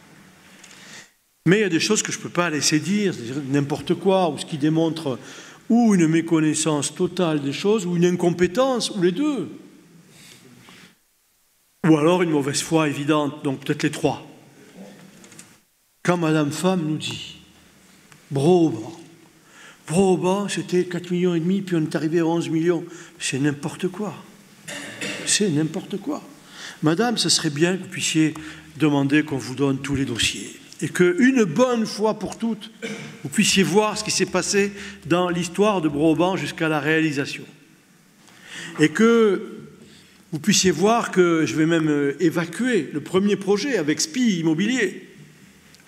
Mais il y a des choses que je ne peux pas laisser dire, c'est-à-dire n'importe quoi, ou ce qui démontre ou une méconnaissance totale des choses, ou une incompétence, ou les deux. Ou alors une mauvaise foi évidente, donc peut-être les trois. Quand Madame Femme nous dit « Broban, c'était 4,5 millions, puis on est arrivé à 11 millions. » C'est n'importe quoi. C'est n'importe quoi. Madame, ce serait bien que vous puissiez demander qu'on vous donne tous les dossiers et qu'une bonne fois pour toutes, vous puissiez voir ce qui s'est passé dans l'histoire de Broban jusqu'à la réalisation. Et que vous puissiez voir que je vais même évacuer le premier projet avec SPI Immobilier,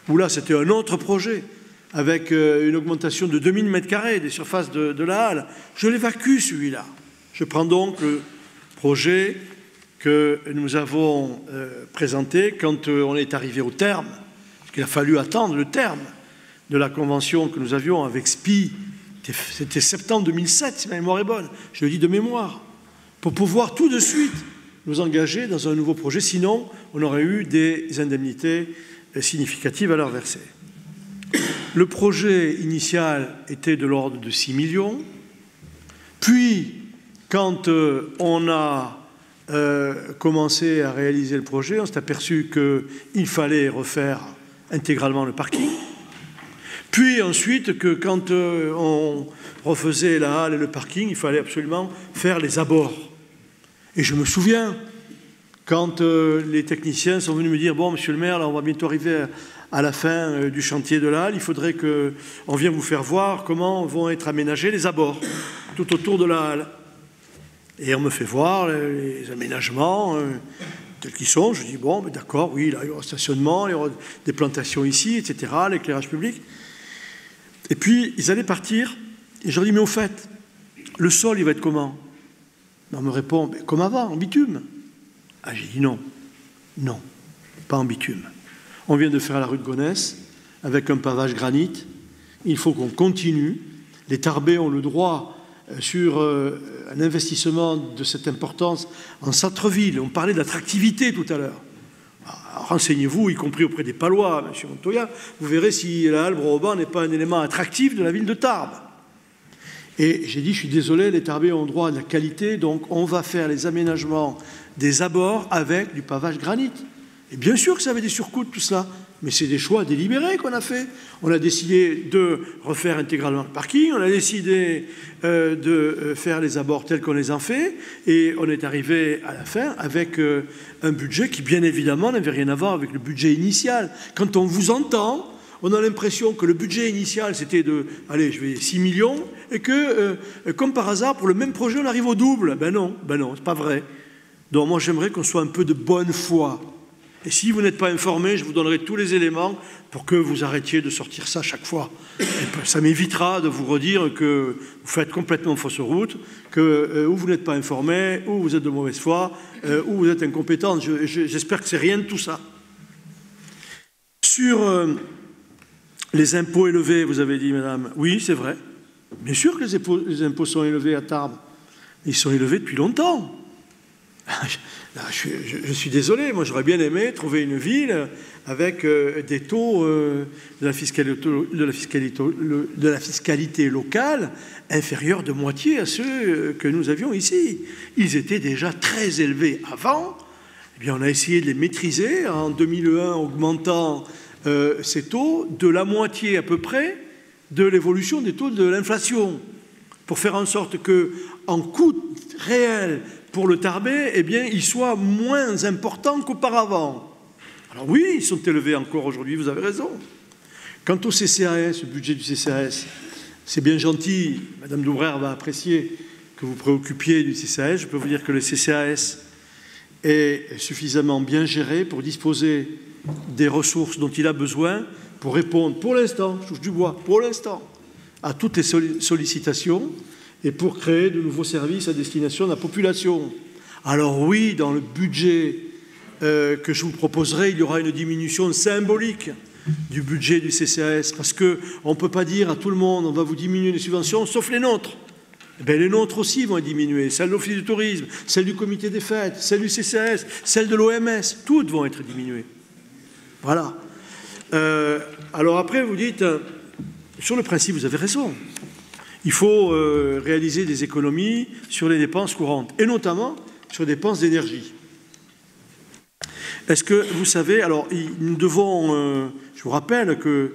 où là c'était un autre projet, avec une augmentation de 2000 m² des surfaces de la halle. Je l'évacue celui-là. Je prends donc le projet que nous avons présenté quand on est arrivé au terme, parce qu'il a fallu attendre le terme de la convention que nous avions avec SPI. C'était septembre 2007, si ma mémoire est bonne, je le dis de mémoire, pour pouvoir tout de suite nous engager dans un nouveau projet. Sinon, on aurait eu des indemnités significatives à leur verser. Le projet initial était de l'ordre de 6 millions. Puis, quand on a commencé à réaliser le projet, on s'est aperçu qu'il fallait refaire intégralement le parking. Puis ensuite, que quand on refaisait la halle et le parking, il fallait absolument faire les abords. Et je me souviens, quand les techniciens sont venus me dire « Bon, monsieur le maire, là, on va bientôt arriver à la fin du chantier de la halle, il faudrait qu'on vienne vous faire voir comment vont être aménagés les abords tout autour de la halle. » Et on me fait voir les aménagements tels qu'ils sont. Je dis « Bon, d'accord, oui, là, il y aura stationnement, il y aura des plantations ici, etc., l'éclairage public. » Et puis, ils allaient partir, et je leur dis « Mais au fait, le sol, il va être comment ?» On me répond « Comme avant, en bitume. » Ah, j'ai dit non, pas en bitume. On vient de faire la rue de Gonesse avec un pavage granit. Il faut qu'on continue. Les Tarbais ont le droit sur un investissement de cette importance en centre-ville. On parlait d'attractivité tout à l'heure. Renseignez-vous, y compris auprès des Palois, M. Montoya, vous verrez si la halle Broban n'est pas un élément attractif de la ville de Tarbes. Et j'ai dit, je suis désolé, les Tarbais ont droit à de la qualité, donc on va faire les aménagements des abords avec du pavage granit. Et bien sûr que ça avait des surcoûts, tout cela, mais c'est des choix délibérés qu'on a fait. On a décidé de refaire intégralement le parking, on a décidé de faire les abords tels qu'on les a fait, et on est arrivé à la fin avec un budget qui, bien évidemment, n'avait rien à voir avec le budget initial. Quand on vous entend, on a l'impression que le budget initial, c'était de, 6 millions, et que, comme par hasard, pour le même projet, on arrive au double. Ben non, c'est pas vrai. Donc moi, j'aimerais qu'on soit un peu de bonne foi. Et si vous n'êtes pas informé, je vous donnerai tous les éléments pour que vous arrêtiez de sortir ça chaque fois. Et ça m'évitera de vous redire que vous faites complètement fausse route, que ou vous n'êtes pas informé, ou vous êtes de mauvaise foi, ou vous êtes incompétent. J'espère que c'est rien de tout ça. Sur les impôts élevés, vous avez dit, madame, oui, c'est vrai. Bien sûr que les impôts sont élevés à Tarbes. Ils sont élevés depuis longtemps. Là, je suis désolé, moi j'aurais bien aimé trouver une ville avec des taux de la fiscalité locale inférieurs de moitié à ceux que nous avions ici. Ils étaient déjà très élevés avant. Eh bien, on a essayé de les maîtriser en 2001, augmentant ces taux de la moitié à peu près de l'évolution des taux de l'inflation. pour faire en sorte qu'en coût réel pour le Tarbet, eh bien, il soit moins important qu'auparavant. Alors oui, ils sont élevés encore aujourd'hui, vous avez raison. Quant au CCAS, le budget du CCAS, c'est bien gentil, Madame Doubrère va apprécier que vous préoccupiez du CCAS. Je peux vous dire que le CCAS est suffisamment bien géré pour disposer des ressources dont il a besoin pour répondre, pour l'instant, je touche du bois, pour l'instant, à toutes les sollicitations et pour créer de nouveaux services à destination de la population. Alors oui, dans le budget que je vous proposerai, il y aura une diminution symbolique du budget du CCAS, parce qu'on ne peut pas dire à tout le monde on va vous diminuer les subventions, sauf les nôtres. Eh bien, les nôtres aussi vont être diminuées, celles de l'Office du tourisme, celles du comité des fêtes, celles du CCAS, celles de l'OMS, toutes vont être diminuées. Voilà. Alors après, vous dites, sur le principe, vous avez raison. Il faut réaliser des économies sur les dépenses courantes, et notamment sur les dépenses d'énergie. Est-ce que vous savez, alors nous devons, je vous rappelle que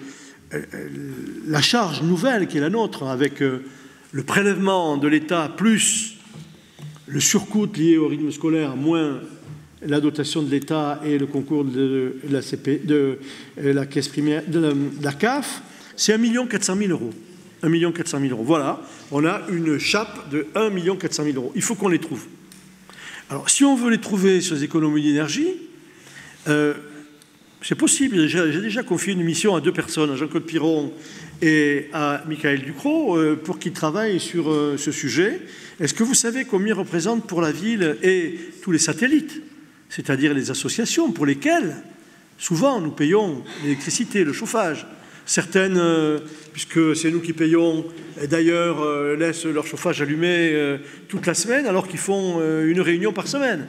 la charge nouvelle qui est la nôtre, avec le prélèvement de l'État plus le surcoût lié au rythme scolaire, moins la dotation de l'État et le concours de la CP, de la caisse primaire, de la CAF, c'est 1 400 000 €. 1 400 000 €. Voilà, on a une chape de 1 400 000 €. Il faut qu'on les trouve. Alors, si on veut les trouver sur les économies d'énergie, c'est possible. J'ai déjà confié une mission à 2 personnes, à Jean-Claude Piron et à Michael Ducrot, pour qu'ils travaillent sur ce sujet. Est-ce que vous savez combien représente pour la ville et tous les satellites, c'est-à-dire les associations pour lesquelles, souvent, nous payons l'électricité, le chauffage. Certaines, puisque c'est nous qui payons, d'ailleurs, laissent leur chauffage allumé toute la semaine, alors qu'ils font une réunion par semaine.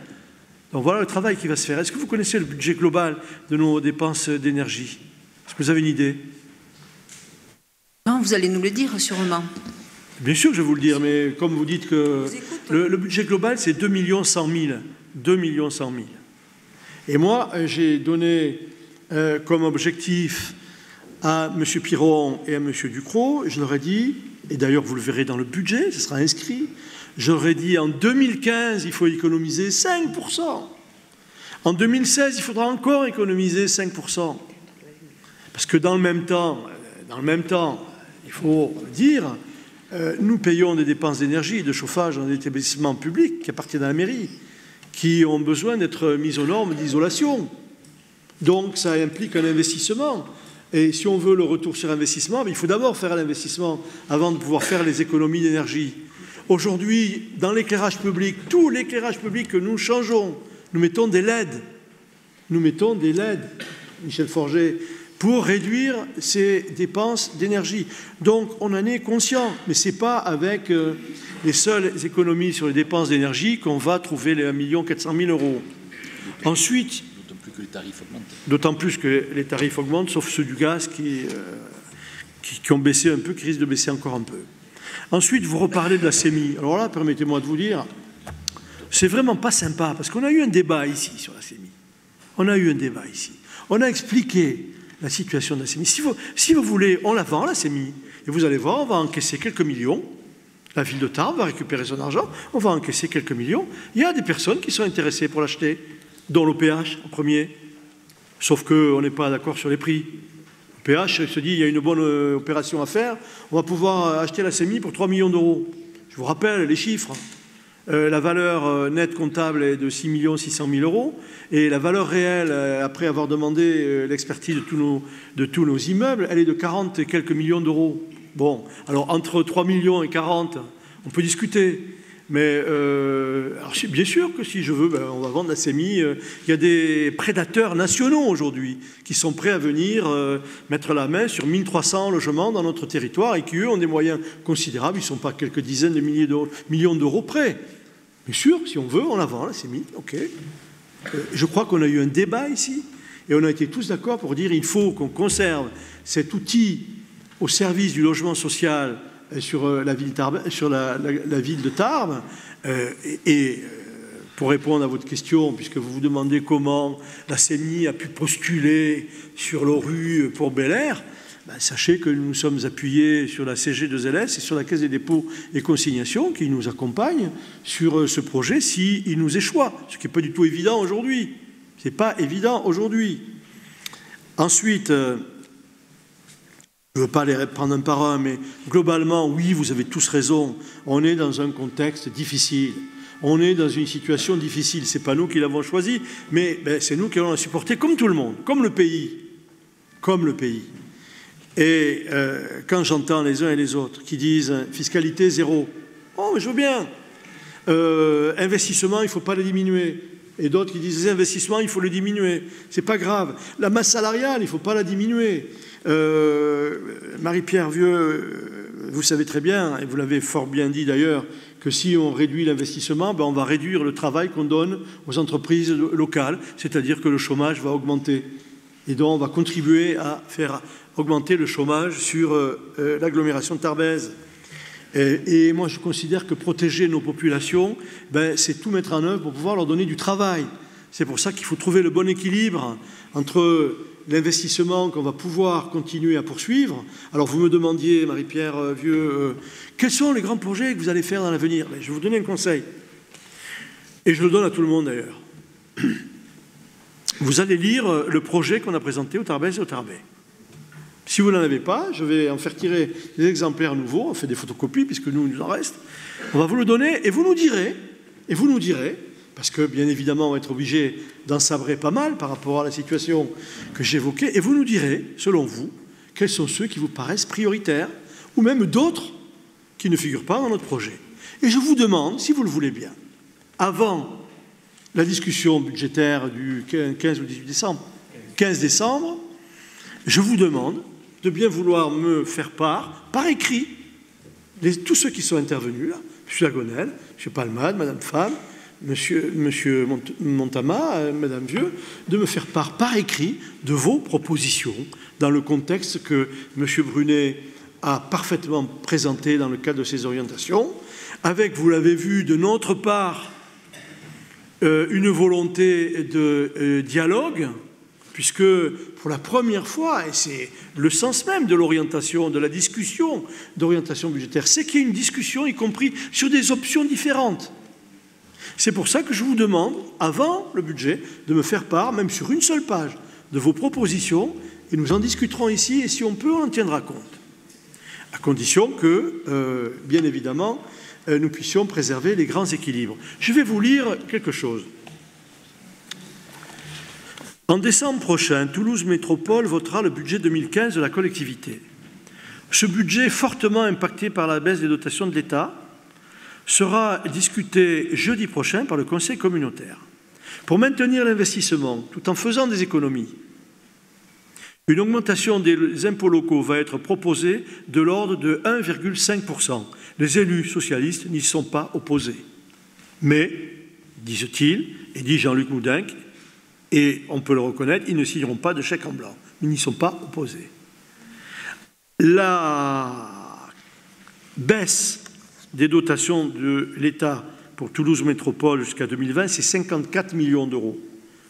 Donc voilà le travail qui va se faire. Est-ce que vous connaissez le budget global de nos dépenses d'énergie? Est-ce que vous avez une idée? Non, vous allez nous le dire sûrement. Bien sûr que je vais vous le dire, mais comme vous dites que le budget global, c'est 2 100 000. 2 100 000. Et moi, j'ai donné comme objectif à M. Piron et à M. Ducrot, je leur ai dit, et d'ailleurs vous le verrez dans le budget, ce sera inscrit, je leur ai dit en 2015, il faut économiser 5%. En 2016, il faudra encore économiser 5%. Parce que dans le même temps, il faut dire, nous payons des dépenses d'énergie et de chauffage dans des établissements publics qui appartiennent à la mairie, qui ont besoin d'être mis aux normes d'isolation. Donc ça implique un investissement. Et si on veut le retour sur investissement, il faut d'abord faire l'investissement avant de pouvoir faire les économies d'énergie. Aujourd'hui, dans l'éclairage public, tout l'éclairage public que nous changeons, nous mettons des LED. Nous mettons des LED, Michel Forget, pour réduire ces dépenses d'énergie. Donc, on en est conscient, mais ce n'est pas avec les seules économies sur les dépenses d'énergie qu'on va trouver les 1 400 000 €. Ensuite, d'autant plus que les tarifs augmentent, sauf ceux du gaz qui ont baissé un peu, qui risquent de baisser encore un peu. Ensuite, vous reparlez de la CEMI. Alors là, permettez-moi de vous dire, c'est vraiment pas sympa, parce qu'on a eu un débat ici sur la CEMI. On a eu un débat ici. On a expliqué la situation de la CEMI. Si vous voulez, on la vend, la CEMI. Et vous allez voir, on va encaisser quelques millions. La ville de Tarbes va récupérer son argent. On va encaisser quelques millions. Il y a des personnes qui sont intéressées pour l'acheter, dont l'OPH en premier. Sauf qu'on n'est pas d'accord sur les prix. L'OPH se dit, il y a une bonne opération à faire. On va pouvoir acheter la CEMI pour 3 millions d'euros. Je vous rappelle les chiffres. La valeur nette comptable est de 6 600 000 €, et la valeur réelle, après avoir demandé l'expertise de tous nos immeubles, elle est de 40 et quelques millions d'euros. Bon, alors entre 3 millions et 40, on peut discuter. Mais alors bien sûr que si je veux, on va vendre la CEMI. Il y a des prédateurs nationaux aujourd'hui qui sont prêts à venir mettre la main sur 1300 logements dans notre territoire et qui, eux, ont des moyens considérables. Ils ne sont pas quelques dizaines de millions d'euros près. Bien sûr, si on veut, on la vend, la CEMI. OK. Je crois qu'on a eu un débat ici et on a été tous d'accord pour dire qu'il faut qu'on conserve cet outil au service du logement social sur la ville de Tarbes. Pour répondre à votre question, puisque vous vous demandez comment la CEMI a pu postuler sur l'ORU pour Bel Air, sachez que nous nous sommes appuyés sur la CG2LS et sur la Caisse des dépôts et consignations qui nous accompagnent sur ce projet s'il nous échoue, ce qui n'est pas du tout évident aujourd'hui. Ce n'est pas évident aujourd'hui. Ensuite, je ne veux pas les prendre un par un, mais globalement, oui, vous avez tous raison, on est dans un contexte difficile. On est dans une situation difficile. Ce n'est pas nous qui l'avons choisi, mais c'est nous qui allons la supporter comme tout le monde, comme le pays. Comme le pays. Et quand j'entends les uns et les autres qui disent fiscalité zéro, oh, mais je veux bien. Investissement, il ne faut pas le diminuer. Et d'autres qui disent investissement, il faut le diminuer. Ce n'est pas grave. La masse salariale, il ne faut pas la diminuer. Marie-Pierre Vieux, vous savez très bien, et vous l'avez fort bien dit d'ailleurs, que si on réduit l'investissement, on va réduire le travail qu'on donne aux entreprises locales, c'est-à-dire que le chômage va augmenter. Et donc on va contribuer à faire augmenter le chômage sur l'agglomération de Tarbes. Et moi je considère que protéger nos populations, c'est tout mettre en œuvre pour pouvoir leur donner du travail. C'est pour ça qu'il faut trouver le bon équilibre entre l'investissement qu'on va pouvoir continuer à poursuivre. Alors vous me demandiez, Marie-Pierre Vieux, quels sont les grands projets que vous allez faire dans l'avenir? Je vais vous donner un conseil. Et je le donne à tout le monde d'ailleurs. Vous allez lire le projet qu'on a présenté au Tarbes et au Tarbais. Si vous n'en avez pas, je vais en faire tirer des exemplaires nouveaux, on fait des photocopies puisque nous, il nous en reste. On va vous le donner et vous nous direz, parce que bien évidemment on va être obligé d'en sabrer pas mal par rapport à la situation que j'évoquais, et vous nous direz, selon vous, quels sont ceux qui vous paraissent prioritaires, ou même d'autres qui ne figurent pas dans notre projet. Et je vous demande, si vous le voulez bien, avant la discussion budgétaire du 15 ou 18 décembre, 15 décembre, je vous demande de bien vouloir me faire part, par écrit, tous ceux qui sont intervenus, là, M. Lagonel, M. Palmade, Mme Femme, Monsieur Montama, Madame Vieux, de me faire part par écrit de vos propositions dans le contexte que M. Brunet a parfaitement présenté dans le cadre de ses orientations, avec, vous l'avez vu, de notre part, une volonté de dialogue, puisque pour la première fois, et c'est le sens même de l'orientation, de la discussion d'orientation budgétaire, c'est qu'il y ait une discussion, y compris sur des options différentes. C'est pour ça que je vous demande, avant le budget, de me faire part, même sur une seule page, de vos propositions, et nous en discuterons ici, et si on peut, on en tiendra compte. À condition que, bien évidemment, nous puissions préserver les grands équilibres. Je vais vous lire quelque chose. En décembre prochain, Toulouse Métropole votera le budget 2015 de la collectivité. Ce budget, fortement impacté par la baisse des dotations de l'État, sera discuté jeudi prochain par le Conseil communautaire. Pour maintenir l'investissement, tout en faisant des économies, une augmentation des impôts locaux va être proposée de l'ordre de 1,5%. Les élus socialistes n'y sont pas opposés. Mais, disent-ils, et dit Jean-Luc Moudinque, et on peut le reconnaître, ils ne signeront pas de chèque en blanc. Ils n'y sont pas opposés. La baisse des dotations de l'État pour Toulouse Métropole jusqu'à 2020, c'est 54 millions d'euros.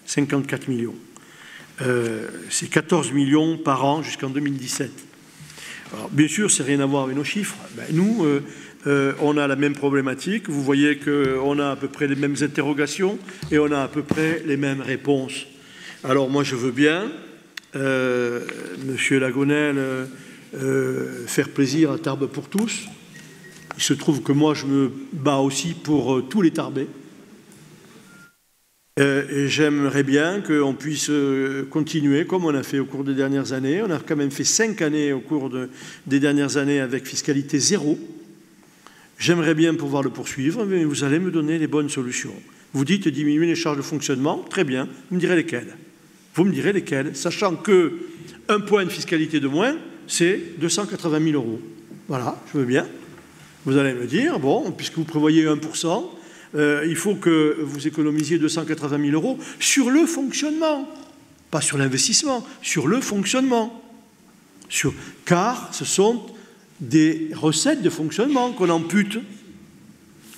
54 millions. C'est 14 millions par an jusqu'en 2017. Alors, bien sûr, ça n'a rien à voir avec nos chiffres. Nous, on a la même problématique. Vous voyez qu'on a à peu près les mêmes interrogations et on a à peu près les mêmes réponses. Alors moi, je veux bien, Monsieur Lagonel, faire plaisir à Tarbes pour tous. Il se trouve que moi, je me bats aussi pour tous les Tarbais. Et j'aimerais bien qu'on puisse continuer comme on a fait au cours des dernières années. On a quand même fait 5 années au cours des dernières années avec fiscalité zéro. J'aimerais bien pouvoir le poursuivre, mais vous allez me donner les bonnes solutions. Vous dites diminuer les charges de fonctionnement, très bien, vous me direz lesquelles. Vous me direz lesquelles, sachant qu'un point de fiscalité de moins, c'est 280 000 euros. Voilà, je veux bien. Vous allez me dire, bon, puisque vous prévoyez 1%, il faut que vous économisiez 280 000 euros sur le fonctionnement, pas sur l'investissement, sur le fonctionnement. Car ce sont des recettes de fonctionnement qu'on ampute.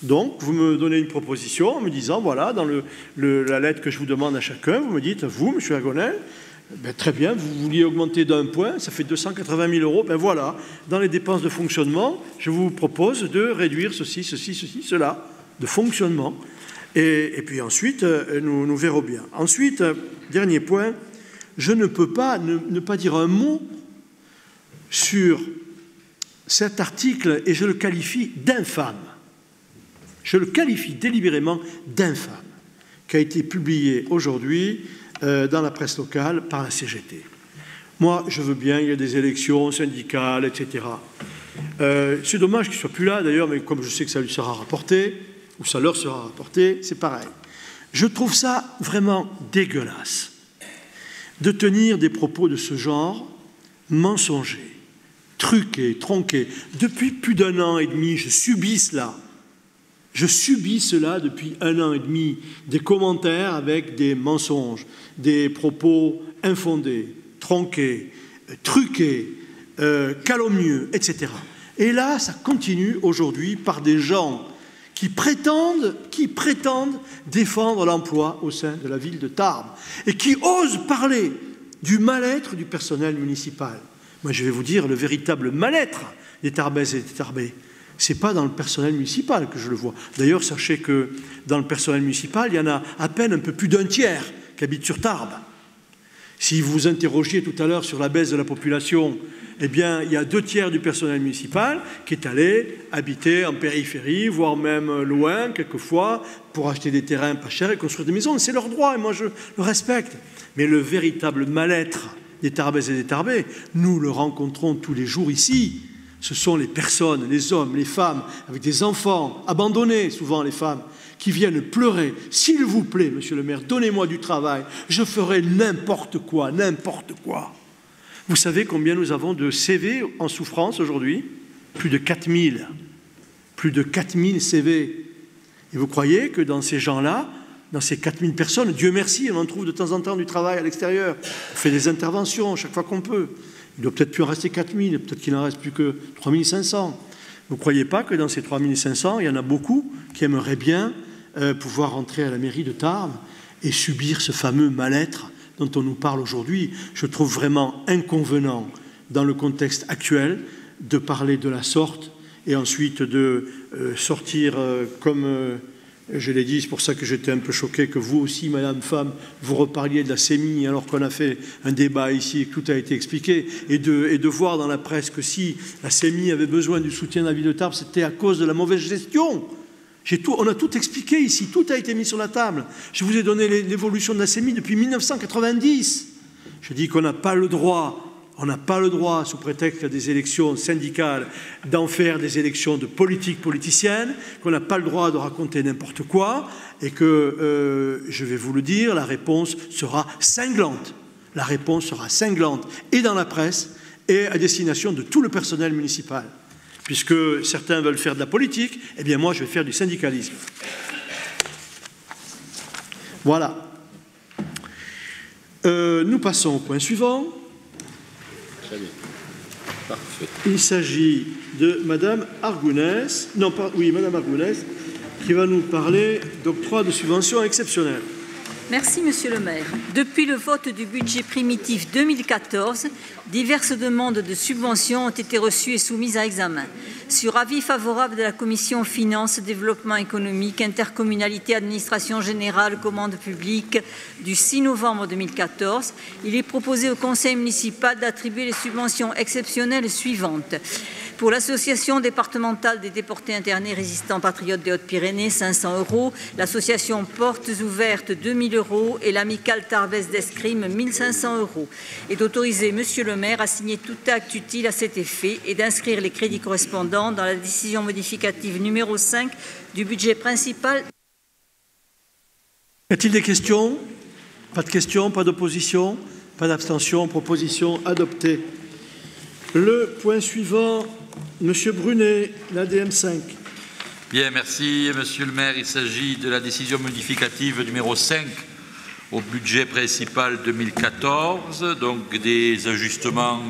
Donc, vous me donnez une proposition en me disant, voilà, dans la lettre que je vous demande à chacun, vous me dites, vous, M. Lagonel, Ben, très bien, vous vouliez augmenter d'un point, ça fait 280 000 euros. Ben voilà, dans les dépenses de fonctionnement, je vous propose de réduire ceci, cela, de fonctionnement. Et puis ensuite, nous verrons bien. Ensuite, dernier point, je ne peux pas ne pas dire un mot sur cet article, et je le qualifie d'infâme. Je le qualifie délibérément d'infâme, qui a été publié aujourd'hui dans la presse locale par la CGT. Moi, je veux bien, il y a des élections syndicales, etc. C'est dommage qu'il ne soit plus là, d'ailleurs, mais comme je sais que ça lui sera rapporté, ou ça leur sera rapporté, c'est pareil. Je trouve ça vraiment dégueulasse de tenir des propos de ce genre mensongers, truqués, tronqués. Depuis plus d'1 an et demi, je subis cela. Je subis cela depuis 1 an et demi, des commentaires avec des mensonges, des propos infondés, tronqués, truqués, calomnieux, etc. Et là, ça continue aujourd'hui par des gens qui prétendent défendre l'emploi au sein de la ville de Tarbes et qui osent parler du mal-être du personnel municipal. Moi, je vais vous dire, le véritable mal-être des Tarbaises et des Tarbais, ce n'est pas dans le personnel municipal que je le vois. D'ailleurs, sachez que dans le personnel municipal, il y en a à peine un peu plus d'1 tiers qui habitent sur Tarbes. Si vous vous interrogiez tout à l'heure sur la baisse de la population, eh bien, il y a 2 tiers du personnel municipal qui est allé habiter en périphérie, voire même loin, quelquefois, pour acheter des terrains pas chers et construire des maisons. C'est leur droit, et moi je le respecte. Mais le véritable mal-être des Tarbaises et des Tarbais, nous le rencontrons tous les jours ici. Ce sont les personnes, les hommes, les femmes, avec des enfants, abandonnés souvent les femmes, qui viennent pleurer. S'il vous plaît, monsieur le maire, donnez-moi du travail, je ferai n'importe quoi, n'importe quoi. Vous savez combien nous avons de CV en souffrance aujourd'hui? Plus de 4000. Plus de 4000 CV. Et vous croyez que dans ces gens-là, dans ces 4000 personnes, Dieu merci, on en trouve de temps en temps du travail à l'extérieur. On fait des interventions chaque fois qu'on peut. Il ne doit peut-être plus en rester 4000, peut-être qu'il n'en reste plus que 3500. Vous ne croyez pas que dans ces 3500, il y en a beaucoup qui aimeraient bien pouvoir rentrer à la mairie de Tarbes et subir ce fameux mal-être dont on nous parle aujourd'hui? Je trouve vraiment inconvenant, dans le contexte actuel, de parler de la sorte et ensuite de sortir comme... je l'ai dit, c'est pour ça que j'étais un peu choqué que vous aussi, madame femme, vous reparliez de la CEMI alors qu'on a fait un débat ici et que tout a été expliqué, et de voir dans la presse que si la CEMI avait besoin du soutien de la ville de Tarbes, c'était à cause de la mauvaise gestion. On a tout expliqué ici, tout a été mis sur la table. Je vous ai donné l'évolution de la CEMI depuis 1990. Je dis qu'on n'a pas le droit... On n'a pas le droit, sous prétexte qu'il y a des élections syndicales, d'en faire des élections de politique politicienne, qu'on n'a pas le droit de raconter n'importe quoi, et que, je vais vous le dire, la réponse sera cinglante. La réponse sera cinglante, et dans la presse, et à destination de tout le personnel municipal. Puisque certains veulent faire de la politique, eh bien moi je vais faire du syndicalisme. Voilà. Nous passons au point suivant. Parfait. Il s'agit de Madame Argounès, Madame Argounès, qui va nous parler d'octroi de subventions exceptionnelles. Merci, Monsieur le maire. Depuis le vote du budget primitif 2014, diverses demandes de subventions ont été reçues et soumises à examen. Sur avis favorable de la Commission Finances, Développement économique, Intercommunalité, Administration générale, Commande publique du 6 novembre 2014, il est proposé au Conseil municipal d'attribuer les subventions exceptionnelles suivantes. Pour l'association départementale des déportés internés résistants patriotes des Hautes-Pyrénées, 500 €, l'association Portes ouvertes, 2000 € et l'amicale Tarbes d'escrime, 1500 €. Est autorisé, Monsieur le maire, à signer tout acte utile à cet effet et d'inscrire les crédits correspondants dans la décision modificative numéro 5 du budget principal. Y a-t-il des questions? Pas de questions, pas d'opposition, pas d'abstention, proposition adoptée. Le point suivant, Monsieur Brunet, l'ADM 5. Bien, merci Monsieur le maire. Il s'agit de la décision modificative numéro 5 au budget principal 2014, donc des ajustements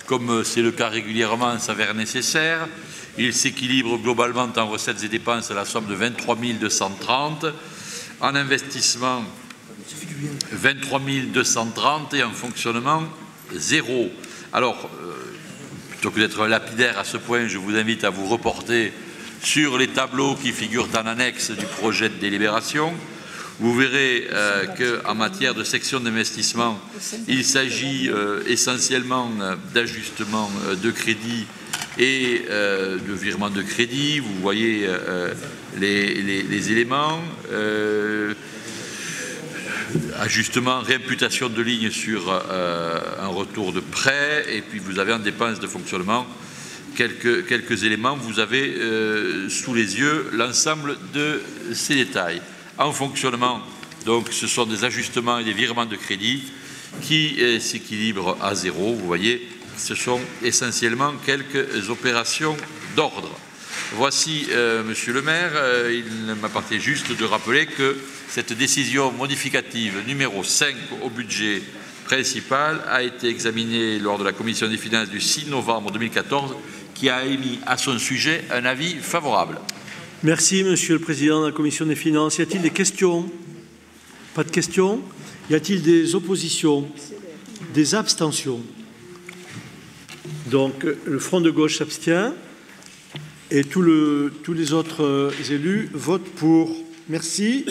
comme c'est le cas régulièrement s'avère nécessaire. Il s'équilibre globalement en recettes et dépenses à la somme de 23 230, en investissement 23 230 et en fonctionnement 0. Alors, plutôt que d'être lapidaire à ce point, je vous invite à vous reporter sur les tableaux qui figurent en annexe du projet de délibération. Vous verrez qu'en matière de section d'investissement, il s'agit essentiellement d'ajustement de crédit et de virement de crédit. Vous voyez les éléments. Ajustement, réimputation de lignes sur un retour de prêt, et puis vous avez en dépenses de fonctionnement quelques éléments. Vous avez sous les yeux l'ensemble de ces détails. En fonctionnement, donc, ce sont des ajustements et des virements de crédit qui s'équilibrent à 0. Vous voyez, ce sont essentiellement quelques opérations d'ordre. Voici, Monsieur le maire, il m'appartient juste de rappeler que cette décision modificative numéro 5 au budget principal a été examinée lors de la commission des finances du 6 novembre 2014, qui a émis à son sujet un avis favorable. Merci, Monsieur le Président de la Commission des finances. Y a-t-il des questions? Pas de questions? Y a-t-il des oppositions? Des abstentions? Donc, le Front de gauche s'abstient et tous les autres élus votent pour. Merci.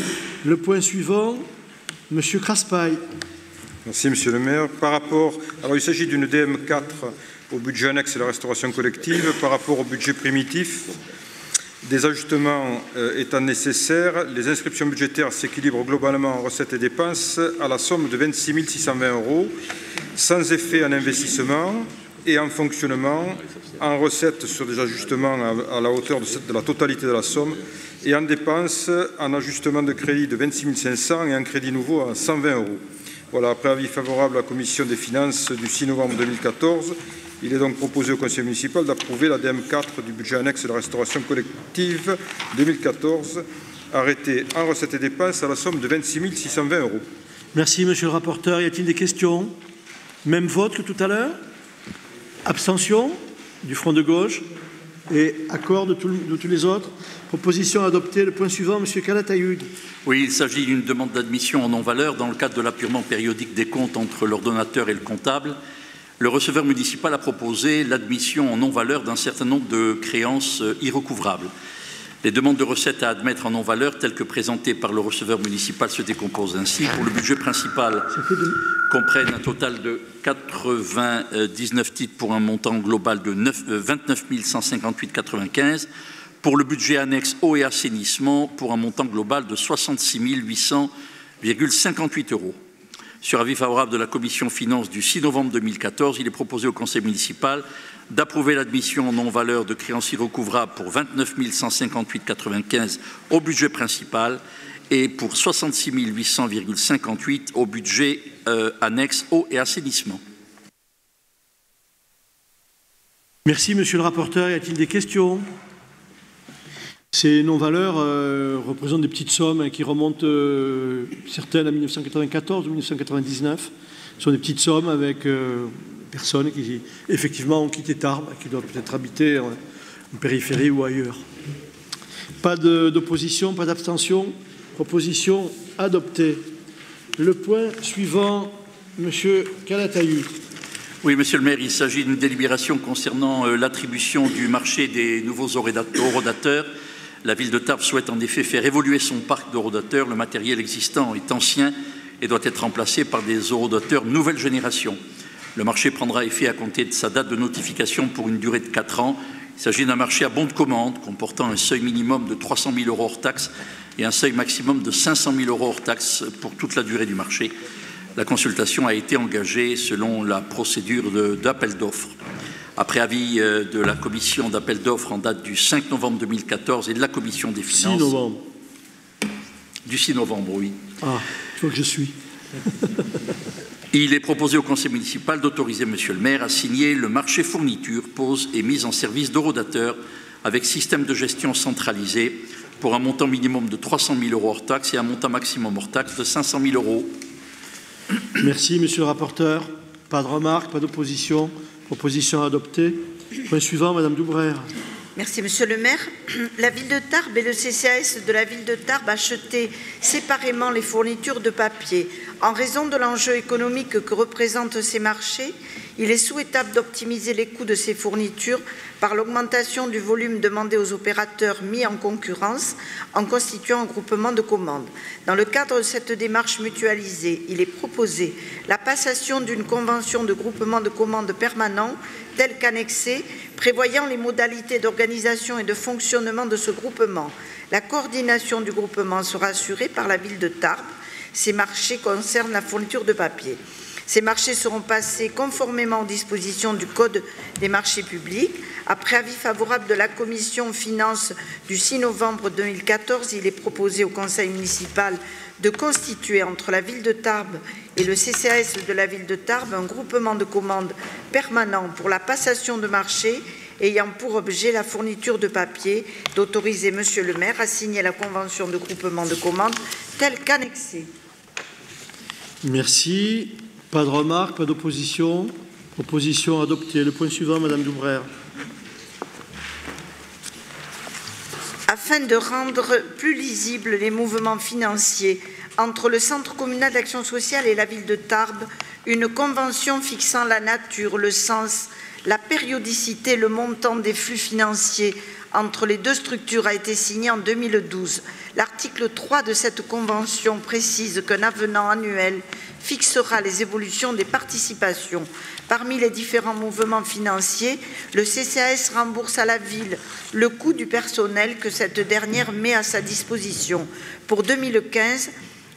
Le point suivant, Monsieur Craspaille. Merci, Monsieur le maire. Par rapport, alors il s'agit d'une DM4 au budget annexe de la restauration collective. Par rapport au budget primitif, des ajustements étant nécessaires, les inscriptions budgétaires s'équilibrent globalement en recettes et dépenses à la somme de 26 620 €, sans effet en investissement et en fonctionnement, en recettes sur des ajustements à la hauteur de la totalité de la somme, et en dépenses en ajustement de crédit de 26 500 et en crédit nouveau à 120 €. Voilà, après avis favorable à la Commission des finances du 6 novembre 2014, il est donc proposé au Conseil municipal d'approuver la DM4 du budget annexe de la restauration collective 2014, arrêté en recettes et dépenses à la somme de 26 620 €. Merci, Monsieur le rapporteur. Y a-t-il des questions? Même vote que tout à l'heure? Abstention du Front de gauche et accord de tous les autres. Proposition adoptée. Le point suivant, Monsieur Calatayud. Oui, il s'agit d'une demande d'admission en non-valeur dans le cadre de l'appurement périodique des comptes entre l'ordonnateur et le comptable. Le receveur municipal a proposé l'admission en non-valeur d'un certain nombre de créances irrecouvrables. Les demandes de recettes à admettre en non-valeur, telles que présentées par le receveur municipal, se décomposent ainsi. Pour le budget principal, comprennent un total de 99 titres pour un montant global de 29 158,95 €. Pour le budget annexe eau et assainissement, pour un montant global de 66 800,58 €. Sur avis favorable de la Commission finances du 6 novembre 2014, il est proposé au Conseil municipal d'approuver l'admission en non-valeur de créances irrecouvrables pour 29 158,95 € au budget principal et pour 66 800,58 € au budget annexe eau et assainissement. Merci, Monsieur le rapporteur. Y a-t-il des questions? Ces non-valeurs représentent des petites sommes qui remontent certaines à 1994 ou 1999. Ce sont des petites sommes avec personnes qui, effectivement, ont quitté Tarbes, qui doivent peut-être habiter en périphérie ou ailleurs. Pas d'opposition, pas d'abstention. Proposition adoptée. Le point suivant, Monsieur Calatayud. Oui, Monsieur le maire, il s'agit d'une délibération concernant l'attribution du marché des nouveaux horodateurs. La ville de Tarbes souhaite en effet faire évoluer son parc d'horodateurs. Le matériel existant est ancien et doit être remplacé par des horodateurs nouvelle génération. Le marché prendra effet à compter de sa date de notification pour une durée de 4 ans. Il s'agit d'un marché à bon de commande comportant un seuil minimum de 300 000 € hors taxes et un seuil maximum de 500 000 € hors taxes pour toute la durée du marché. La consultation a été engagée selon la procédure d'appel d'offres. Après avis de la commission d'appel d'offres en date du 5 novembre 2014 et de la commission des finances... 6 novembre. Du 6 novembre, oui. Ah, je vois que je suis. Il est proposé au conseil municipal d'autoriser Monsieur le maire à signer le marché fourniture, pose et mise en service d'horodateurs avec système de gestion centralisé pour un montant minimum de 300 000 € hors taxes et un montant maximum hors taxes de 500 000 €. Merci, Monsieur le rapporteur. Pas de remarques, pas d'opposition. Proposition adoptée. Point suivant, Madame Doubrère. Merci, Monsieur le maire. La ville de Tarbes et le CCAS de la ville de Tarbes achetaient séparément les fournitures de papier. En raison de l'enjeu économique que représentent ces marchés, il est souhaitable d'optimiser les coûts de ces fournitures par l'augmentation du volume demandé aux opérateurs mis en concurrence en constituant un groupement de commandes. Dans le cadre de cette démarche mutualisée, il est proposé la passation d'une convention de groupement de commandes permanent telle qu'annexée, prévoyant les modalités d'organisation et de fonctionnement de ce groupement. La coordination du groupement sera assurée par la ville de Tarbes. Ces marchés concernent la fourniture de papier. Ces marchés seront passés conformément aux dispositions du Code des marchés publics. Après avis favorable de la Commission Finances du 6 novembre 2014, il est proposé au Conseil municipal de constituer entre la ville de Tarbes et le CCAS de la ville de Tarbes un groupement de commandes permanent pour la passation de marchés ayant pour objet la fourniture de papier, d'autoriser Monsieur le maire à signer la convention de groupement de commandes telle qu'annexée. Merci. Pas de remarques, pas d'opposition. Proposition adoptée. Le point suivant, Madame Doubrère. Afin de rendre plus lisibles les mouvements financiers entre le Centre communal d'action sociale et la ville de Tarbes, une convention fixant la nature, le sens, la périodicité, le montant des flux financiers entre les deux structures a été signée en 2012. L'article 3 de cette convention précise qu'un avenant annuel fixera les évolutions des participations. Parmi les différents mouvements financiers, le CCAS rembourse à la ville le coût du personnel que cette dernière met à sa disposition. Pour 2015,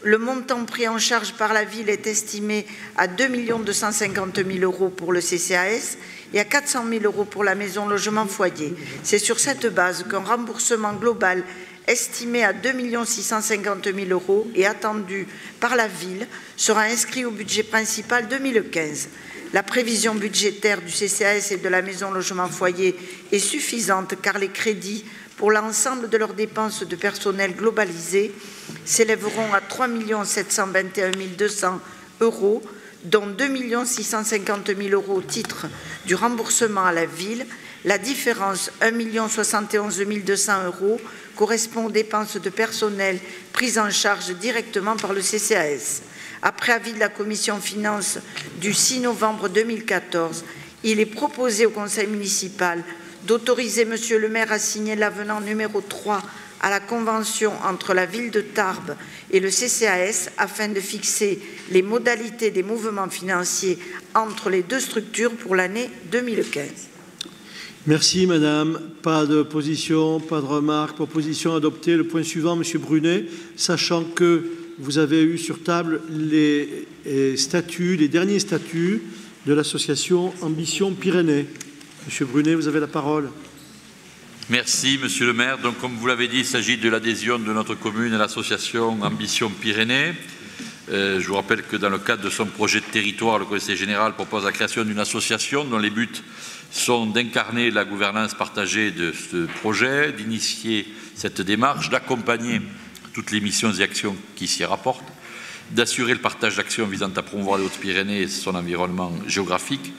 le montant pris en charge par la ville est estimé à 2 250 000 € pour le CCAS et à 400 000 € pour la maison logement foyer. C'est sur cette base qu'un remboursement global estimé à 2 650 000 € et attendu par la ville sera inscrit au budget principal 2015. La prévision budgétaire du CCAS et de la maison logement foyer est suffisante car les crédits pour l'ensemble de leurs dépenses de personnel globalisées s'élèveront à 3 721 200 €, dont 2 650 000 € au titre du remboursement à la ville. La différence, 1 071 200 €, correspond aux dépenses de personnel prises en charge directement par le CCAS. Après avis de la Commission Finances du 6 novembre 2014, il est proposé au Conseil municipal d'autoriser Monsieur le maire à signer l'avenant numéro 3 à la convention entre la ville de Tarbes et le CCAS afin de fixer les modalités des mouvements financiers entre les deux structures pour l'année 2015. Merci, Madame. Pas d'opposition, pas de remarques. Proposition adoptée. Le point suivant, Monsieur Brunet, sachant que vous avez eu sur table les statuts, les derniers statuts de l'association Ambition Pyrénées. Monsieur Brunet, vous avez la parole. Merci, Monsieur le maire. Donc, comme vous l'avez dit, il s'agit de l'adhésion de notre commune à l'association Ambition Pyrénées. Je vous rappelle que dans le cadre de son projet de territoire, le Conseil général propose la création d'une association dont les buts sont d'incarner la gouvernance partagée de ce projet, d'initier cette démarche, d'accompagner toutes les missions et actions qui s'y rapportent, d'assurer le partage d'actions visant à promouvoir les Hautes-Pyrénées et son environnement géographique,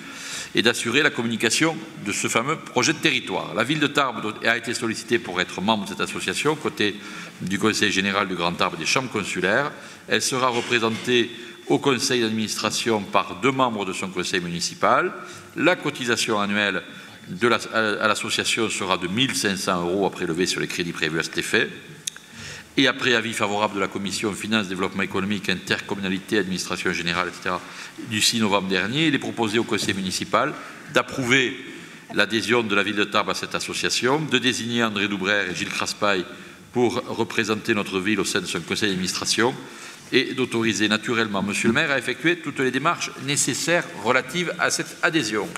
et d'assurer la communication de ce fameux projet de territoire. La ville de Tarbes a été sollicitée pour être membre de cette association, côté du Conseil général du Grand Tarbes et des chambres consulaires. Elle sera représentée au conseil d'administration par 2 membres de son conseil municipal. La cotisation annuelle à l'association sera de 1 500 € à prélever sur les crédits prévus à cet effet. Et après avis favorable de la Commission Finances, Développement économique, Intercommunalité, Administration générale, etc., du 6 novembre dernier, il est proposé au conseil municipal d'approuver l'adhésion de la ville de Tarbes à cette association, de désigner André Doubrère et Gilles Craspaille pour représenter notre ville au sein de son conseil d'administration et d'autoriser naturellement Monsieur le maire à effectuer toutes les démarches nécessaires relatives à cette adhésion.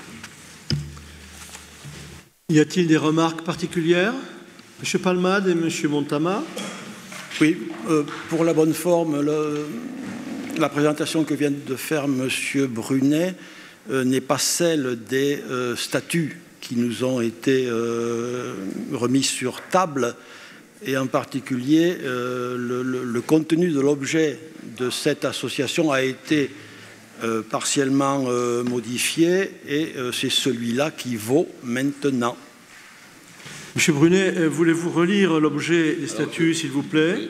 Y a-t-il des remarques particulières? Monsieur Palmade et Monsieur Montama. Oui, pour la bonne forme, la présentation que vient de faire Monsieur Brunet n'est pas celle des statuts qui nous ont été remis sur table, et en particulier le contenu de l'objet de cette association a été partiellement modifié, et c'est celui-là qui vaut maintenant. Monsieur Brunet, voulez-vous relire l'objet des statuts, s'il vous plaît?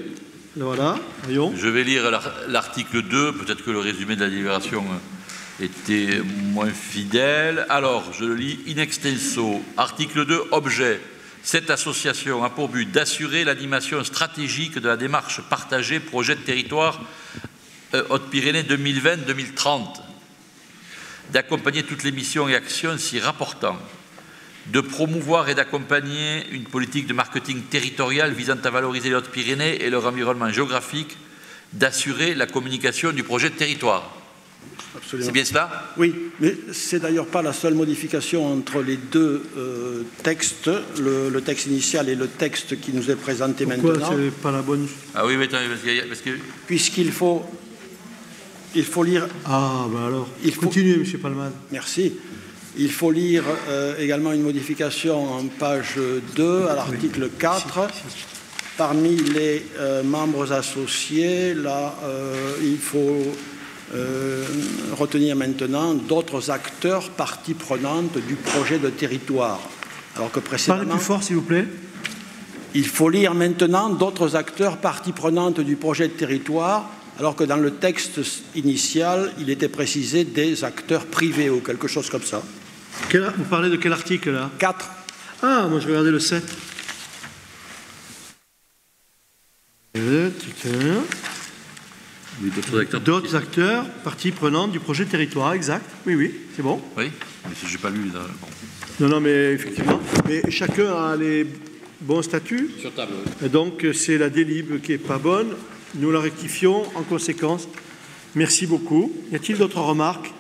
Voilà, voyons. Je vais lire l'article 2, peut-être que le résumé de la délibération était moins fidèle. Alors, je le lis in extenso. Article 2, objet. Cette association a pour but d'assurer l'animation stratégique de la démarche partagée projet de territoire Haute-Pyrénées 2020-2030, d'accompagner toutes les missions et actions s'y rapportant, de promouvoir et d'accompagner une politique de marketing territorial visant à valoriser les Hautes-Pyrénées et leur environnement géographique, d'assurer la communication du projet de territoire. C'est bien cela? Oui, mais ce n'est d'ailleurs pas la seule modification entre les deux textes, le texte initial et le texte qui nous est présenté maintenant. Pourquoi c'est pas la bonne? Ah oui, mais attendez, parce que... Puisqu'il faut lire... Ah, ben alors, continuez, M. Palman. Merci. Il faut lire également une modification en page 2 à l'article 4. Parmi les membres associés, là, il faut retenir maintenant d'autres acteurs parties prenantes du projet de territoire. Alors que précédemment... Parlez plus fort, s'il vous plaît. Il faut lire maintenant d'autres acteurs parties prenantes du projet de territoire, alors que dans le texte initial, il était précisé des acteurs privés ou quelque chose comme ça. Vous parlez de quel article, là? 4. Ah, moi je regardais le 7. D'autres acteurs, parties prenantes du projet de territoire, exact. Oui, oui, c'est bon. Oui, mais je n'ai pas lu. Là. Bon. Non, mais effectivement. Mais chacun a les bons statuts. Sur table, oui. Et donc, c'est la délib qui n'est pas bonne. Nous la rectifions en conséquence. Merci beaucoup. Y a-t-il d'autres remarques?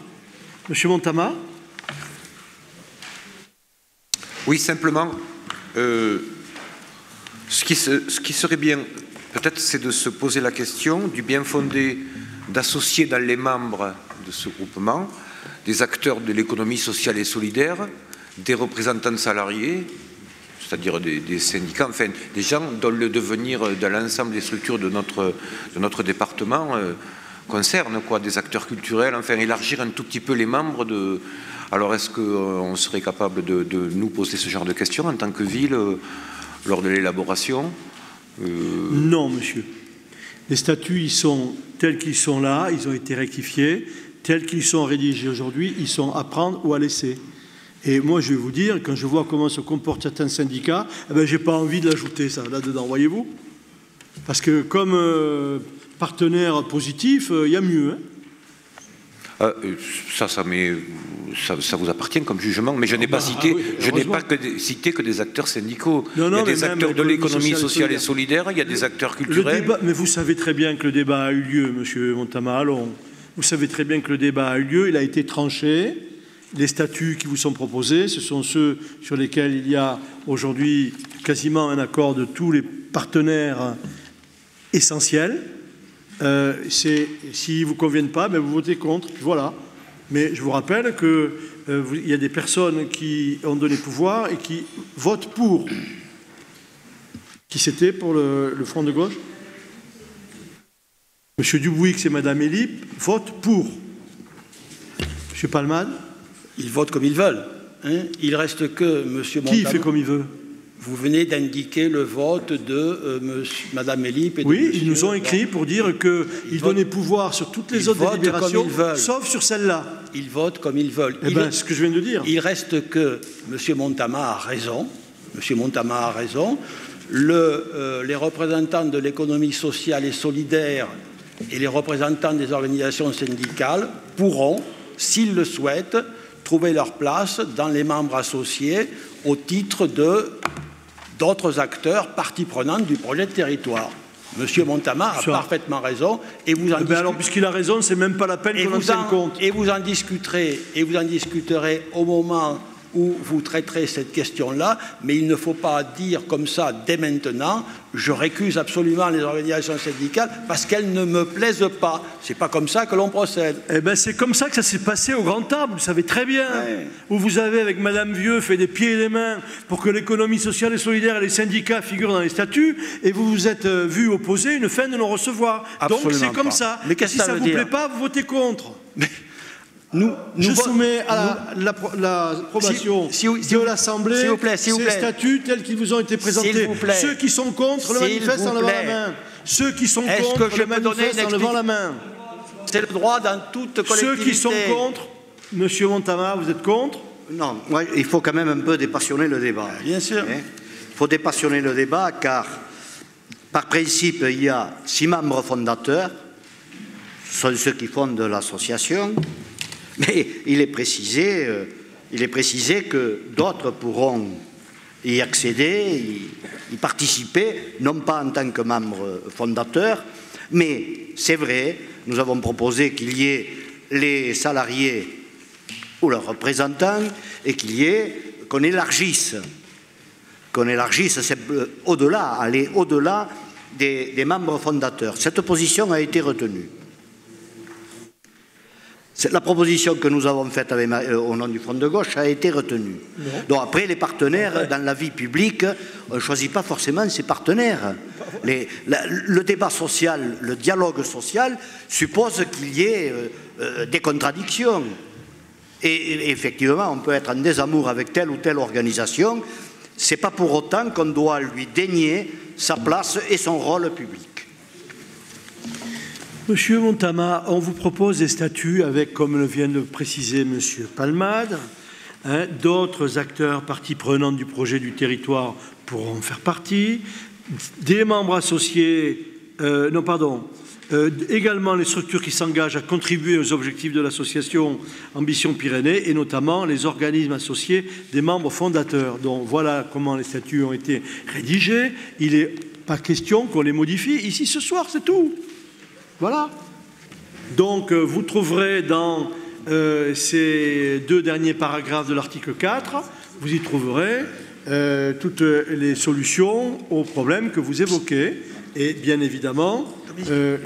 Monsieur Montama? Oui, simplement, ce qui serait bien, peut-être, c'est de se poser la question du bien fondé d'associer dans les membres de ce groupement des acteurs de l'économie sociale et solidaire, des représentants salariés, c'est-à-dire des syndicats, enfin des gens dont le devenir dans l'ensemble des structures de notre département concerne, quoi, des acteurs culturels, enfin élargir un tout petit peu les membres de... Alors est-ce qu'on serait capable de nous poser ce genre de questions en tant que ville lors de l'élaboration Non, monsieur. Les statuts, ils sont tels qu'ils sont là, ils ont été rectifiés, tels qu'ils sont rédigés aujourd'hui, ils sont à prendre ou à laisser. Et moi, je vais vous dire, quand je vois comment se comportent certains syndicats, eh ben, je n'ai pas envie de l'ajouter, ça, là-dedans, voyez-vous? Parce que comme partenaire positif, il y a mieux. Hein. Ça vous appartient comme jugement, mais je n'ai pas cité, cité que des acteurs syndicaux. Non, il y a des acteurs de l'économie sociale et solidaire, il y a des acteurs culturels. Mais vous savez très bien que le débat a eu lieu, monsieur Montama. Allons. Vous savez très bien que le débat a eu lieu, il a été tranché. Les statuts qui vous sont proposés, ce sont ceux sur lesquels il y a aujourd'hui quasiment un accord de tous les partenaires essentiels. S'ils ne vous conviennent pas, ben vous votez contre. Voilà. Mais je vous rappelle qu'il y a des personnes qui ont donné pouvoir et qui votent pour. Qui c'était pour le Front de gauche? Monsieur Dubuix et Madame Elip votent pour. Monsieur Palman? Ils votent comme ils veulent. Hein. Il reste que Monsieur Montama. Qui fait comme il veut? Vous venez d'indiquer le vote de Madame Elip et de Oui, monsieur... ils nous ont écrit pour dire qu'ils donnaient pouvoir sur toutes les autres délibérations, sauf sur celle-là. Ils votent comme ils veulent. Eh bien, ce que je viens de dire. Il reste que Monsieur Montama a raison. Monsieur Montama a raison. Les représentants de l'économie sociale et solidaire et les représentants des organisations syndicales pourront, s'ils le souhaitent, trouver leur place dans les membres associés au titre d'autres acteurs partie prenante du projet de territoire. Monsieur Montama a parfaitement raison et vous en alors puisqu'il a raison, c'est même pas la peine qu'on en tienne compte. Et vous en discuterez au moment où vous traiterez cette question-là, mais il ne faut pas dire comme ça dès maintenant, je récuse absolument les organisations syndicales parce qu'elles ne me plaisent pas. C'est pas comme ça que l'on procède. Eh bien, c'est comme ça que ça s'est passé au Grand Table, vous savez très bien, où vous avez, avec Madame Vieux, fait des pieds et des mains pour que l'économie sociale et solidaire et les syndicats figurent dans les statuts, et vous vous êtes vu opposer une fin de non-recevoir. Donc c'est comme ça. Mais qu'est-ce que ça ne vous plaît pas, vous votez contre. Je soumets à l'approbation de l'Assemblée ces statuts tels qu'ils vous ont été présentés. Ceux qui sont contre le manifeste en levant la main. Ceux qui sont contre le manifeste en levant la main. C'est le droit dans toute collectivité. Ceux qui sont contre, Monsieur Montama, vous êtes contre? Non, ouais, il faut quand même un peu dépassionner le débat. Bien sûr. Il faut dépassionner le débat car, par principe, il y a 6 membres fondateurs, ce sont ceux qui fondent l'association, mais il est précisé que d'autres pourront y accéder, y participer, non pas en tant que membres fondateurs, mais c'est vrai, nous avons proposé qu'il y ait les salariés ou leurs représentants et qu'on élargisse au-delà, aller au-delà des membres fondateurs. Cette position a été retenue. La proposition que nous avons faite au nom du Front de gauche a été retenue. Donc après, les partenaires dans la vie publique, on ne choisit pas forcément ses partenaires. Le débat social, le dialogue social suppose qu'il y ait des contradictions. Et effectivement, on peut être en désamour avec telle ou telle organisation. Ce n'est pas pour autant qu'on doit lui dénier sa place et son rôle public. Monsieur Montama, on vous propose des statuts avec, comme le vient de le préciser Monsieur Palmade, d'autres acteurs parties prenantes du projet du territoire pourront en faire partie, des membres associés, également les structures qui s'engagent à contribuer aux objectifs de l'association Ambition Pyrénées et notamment les organismes associés des membres fondateurs. Donc voilà comment les statuts ont été rédigés. Il n'est pas question qu'on les modifie ici ce soir, c'est tout. Voilà. Donc, vous trouverez dans ces 2 derniers paragraphes de l'article 4, vous y trouverez toutes les solutions aux problèmes que vous évoquez. Et bien évidemment,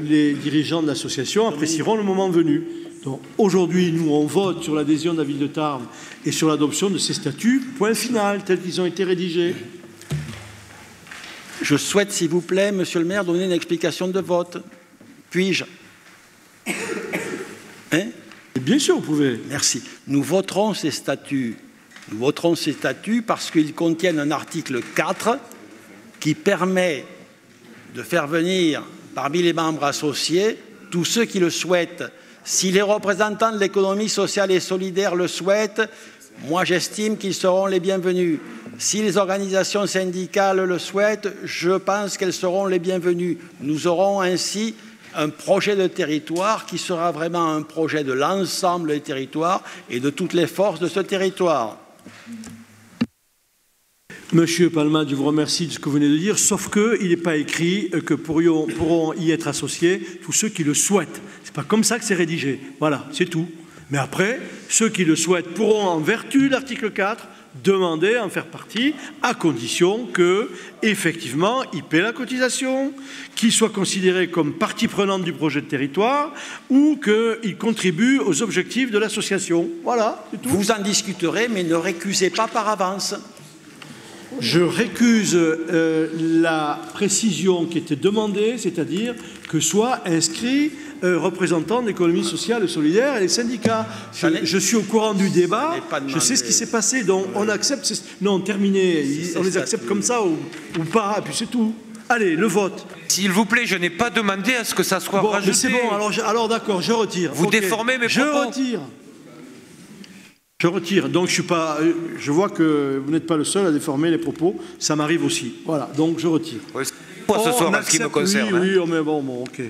les dirigeants de l'association apprécieront le moment venu. Donc, aujourd'hui, nous, on vote sur l'adhésion de la ville de Tarbes et sur l'adoption de ces statuts, point final, tels qu'ils ont été rédigés. Je souhaite, s'il vous plaît, Monsieur le maire, donner une explication de vote. Puis-je? Bien sûr, vous pouvez. Merci. Nous voterons ces statuts. Nous voterons ces statuts parce qu'ils contiennent un article 4 qui permet de faire venir parmi les membres associés tous ceux qui le souhaitent. Si les représentants de l'économie sociale et solidaire le souhaitent, moi j'estime qu'ils seront les bienvenus. Si les organisations syndicales le souhaitent, je pense qu'elles seront les bienvenues. Nous aurons ainsi un projet de territoire qui sera vraiment un projet de l'ensemble des territoires et de toutes les forces de ce territoire. Monsieur Palmade, je vous remercie de ce que vous venez de dire, sauf qu'il n'est pas écrit que pourront y être associés tous ceux qui le souhaitent. Ce n'est pas comme ça que c'est rédigé. Voilà, c'est tout. Mais après, ceux qui le souhaitent pourront, en vertu de l'article 4, demander à en faire partie, à condition que, effectivement, ils paient la cotisation, qu'ils soient considérés comme partie prenante du projet de territoire ou qu'ils contribuent aux objectifs de l'association. Voilà, c'est tout. Vous en discuterez, mais ne récusez pas par avance. Je récuse la précision qui était demandée, c'est-à-dire que soit inscrit représentant de l'économie sociale et solidaire et les syndicats. Je suis au courant du débat, je sais ce qui s'est passé, donc on accepte... Non, terminé, on les accepte comme ça ou pas, et puis c'est tout. Allez, le vote. S'il vous plaît, je n'ai pas demandé à ce que ça soit rajouté. C'est bon, alors d'accord, je retire. Vous déformez mes propos. Je retire. Je retire. Donc je vois que vous n'êtes pas le seul à déformer les propos. Ça m'arrive aussi. Voilà. Donc je retire. Oui, pas ce soir, en ce qui me concerne. Oui, mais bon, ok.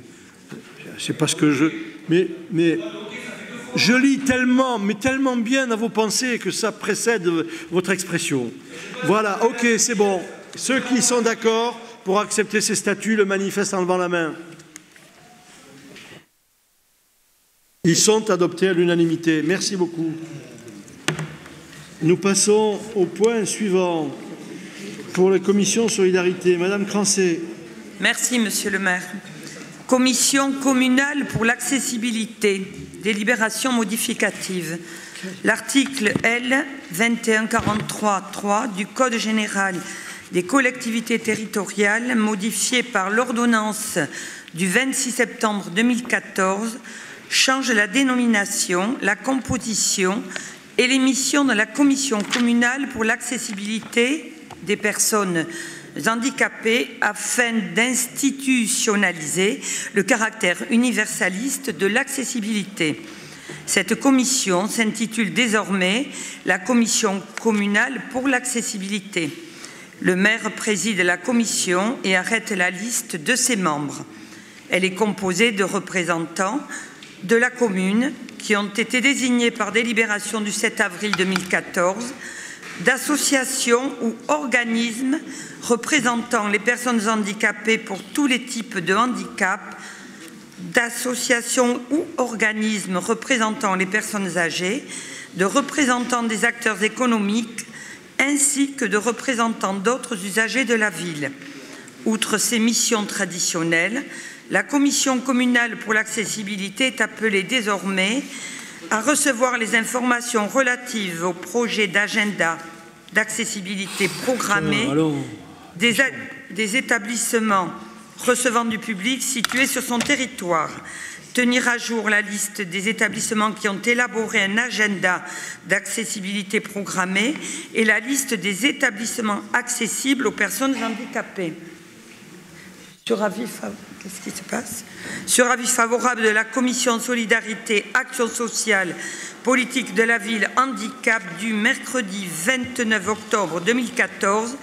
C'est parce que mais je lis tellement bien dans vos pensées que ça précède votre expression. Voilà. Ok, c'est bon. Ceux qui sont d'accord pour accepter ces statuts le manifestent en levant la main. Ils sont adoptés à l'unanimité. Merci beaucoup. Nous passons au point suivant pour la commission Solidarité. Madame Crancé. Merci, Monsieur le maire. Commission communale pour l'accessibilité. Délibération modificative. L'article L. 2143-3 du Code général des collectivités territoriales, modifié par l'ordonnance du 26 septembre 2014, change la dénomination, la composition et les missions de la Commission communale pour l'accessibilité des personnes handicapées afin d'institutionnaliser le caractère universaliste de l'accessibilité. Cette commission s'intitule désormais la Commission communale pour l'accessibilité. Le maire préside la commission et arrête la liste de ses membres. Elle est composée de représentants de la commune qui ont été désignés par délibération du 7 avril 2014, d'associations ou organismes représentant les personnes handicapées pour tous les types de handicap, d'associations ou organismes représentant les personnes âgées, de représentants des acteurs économiques, ainsi que de représentants d'autres usagers de la ville. Outre ses missions traditionnelles, la Commission communale pour l'accessibilité est appelée désormais à recevoir les informations relatives au projet d'agenda d'accessibilité programmé des établissements recevant du public situés sur son territoire, tenir à jour la liste des établissements qui ont élaboré un agenda d'accessibilité programmé et la liste des établissements accessibles aux personnes handicapées. Sur avis favorable de la Commission Solidarité, Action sociale, politique de la ville, handicap du mercredi 29 octobre 2014,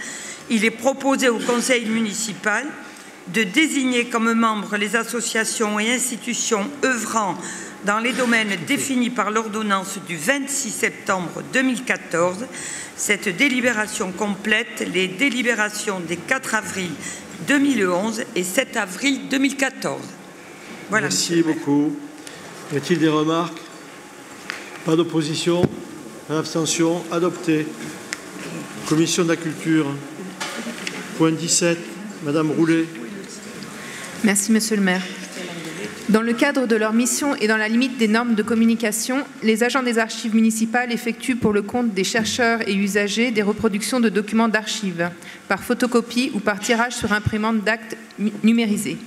il est proposé au Conseil municipal de désigner comme membres les associations et institutions œuvrant dans les domaines définis par l'ordonnance du 26 septembre 2014. Cette délibération complète les délibérations des 4 avril 2011 et 7 avril 2014. Voilà. Merci beaucoup. Y a-t-il des remarques? Pas d'opposition? Pas d'abstention? Adopté. Commission de la culture. Point 17. Madame Roulet. Merci, Monsieur le maire. Dans le cadre de leur mission et dans la limite des normes de communication, les agents des archives municipales effectuent pour le compte des chercheurs et usagers des reproductions de documents d'archives, par photocopie ou par tirage sur imprimante d'actes numérisés.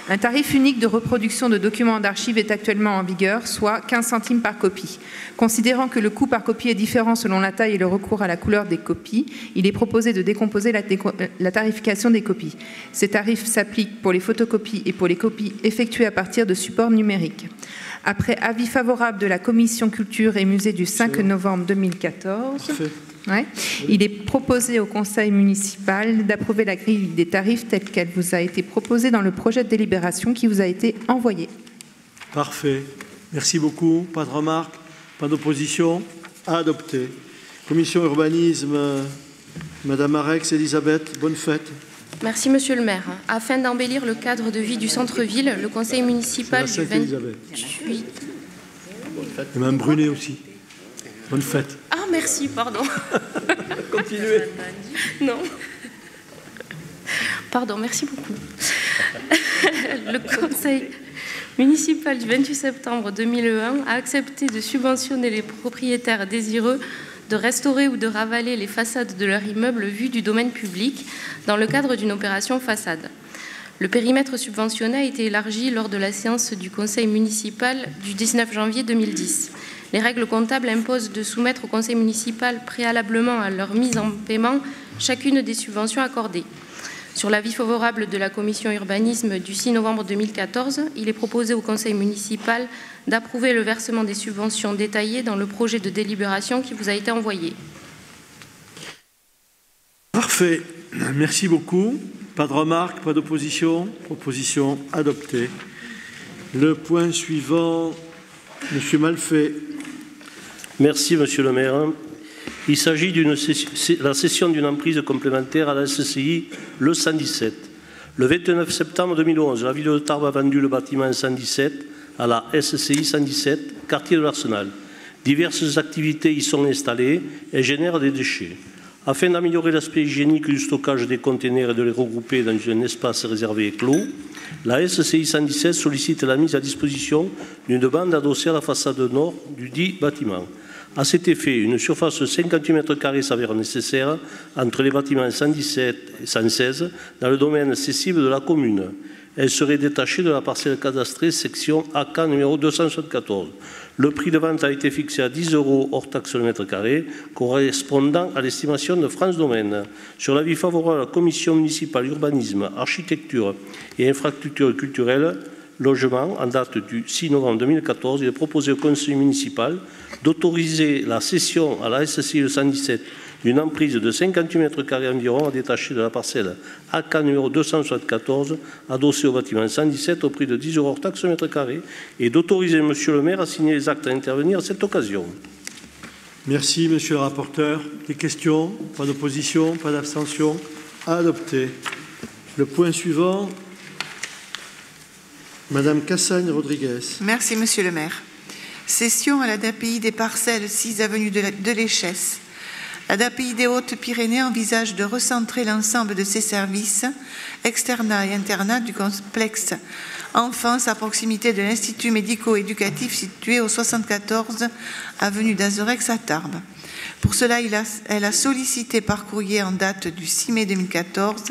Un tarif unique de reproduction de documents d'archives est actuellement en vigueur, soit 15 centimes par copie. Considérant que le coût par copie est différent selon la taille et le recours à la couleur des copies, il est proposé de décomposer la tarification des copies. Ces tarifs s'appliquent pour les photocopies et pour les copies effectuées à partir de supports numériques. Après avis favorable de la Commission culture et musée du 5 novembre 2014, il est proposé au Conseil municipal d'approuver la grille des tarifs telle qu'elle vous a été proposée dans le projet de délibération qui vous a été envoyé. Parfait. Merci beaucoup. Pas de remarques, pas d'opposition. Adopté. Commission urbanisme, Madame Arex, Elisabeth, bonne fête. Merci, Monsieur le maire. Afin d'embellir le cadre de vie du centre-ville, le Conseil municipal du 28... Et Mme Brunet aussi. Bonne fête. Ah, merci, pardon. Continuez. Non. Pardon, merci beaucoup. Le Conseil municipal du 28 septembre 2001 a accepté de subventionner les propriétaires désireux de restaurer ou de ravaler les façades de leur immeuble vu du domaine public dans le cadre d'une opération façade. Le périmètre subventionné a été élargi lors de la séance du Conseil municipal du 19 janvier 2010. Les règles comptables imposent de soumettre au Conseil municipal préalablement à leur mise en paiement chacune des subventions accordées. Sur l'avis favorable de la Commission urbanisme du 6 novembre 2014, il est proposé au Conseil municipal d'approuver le versement des subventions détaillées dans le projet de délibération qui vous a été envoyé. Parfait. Merci beaucoup. Pas de remarques, pas d'opposition. Proposition adoptée. Le point suivant, Monsieur Malfait. Merci, Monsieur le maire. Il s'agit de la cession d'une emprise complémentaire à la SCI le 117. Le 29 septembre 2011, la ville de Tarbes a vendu le bâtiment 117 à la SCI 117, quartier de l'Arsenal. Diverses activités y sont installées et génèrent des déchets. Afin d'améliorer l'aspect hygiénique du stockage des conteneurs et de les regrouper dans un espace réservé et clos, la SCI 117 sollicite la mise à disposition d'une bande adossée à la façade nord du dit bâtiment. À cet effet, une surface de 58 m² s'avère nécessaire entre les bâtiments 117 et 116 dans le domaine cessible de la commune. Elle serait détachée de la parcelle cadastrée section AK numéro 274. Le prix de vente a été fixé à 10 € hors taxe le mètre carré, correspondant à l'estimation de France Domaine. Sur l'avis favorable de la Commission municipale urbanisme, architecture et infrastructures culturelles, logement, en date du 6 novembre 2014, il est proposé au Conseil municipal d'autoriser la cession à la SCI 117 d'une emprise de 58 mètres carrés environ à détacher de la parcelle AK numéro 274 adossée au bâtiment 117 au prix de 10 € hors taxe mètre carré et d'autoriser Monsieur le maire à signer les actes à intervenir à cette occasion. Merci Monsieur le rapporteur. Des questions? Pas d'opposition? Pas d'abstention? Adopté. Le point suivant, Madame Cassagne-Rodriguez. Merci Monsieur le maire. Cession à la DAPI des parcelles 6 avenue de l'Échesse. La DAPI des Hautes-Pyrénées envisage de recentrer l'ensemble de ses services, externats et internats du complexe enfance à proximité de l'Institut médico-éducatif situé au 74 avenue d'Azerex à Tarbes. Pour cela, elle a sollicité par courrier en date du 6 mai 2014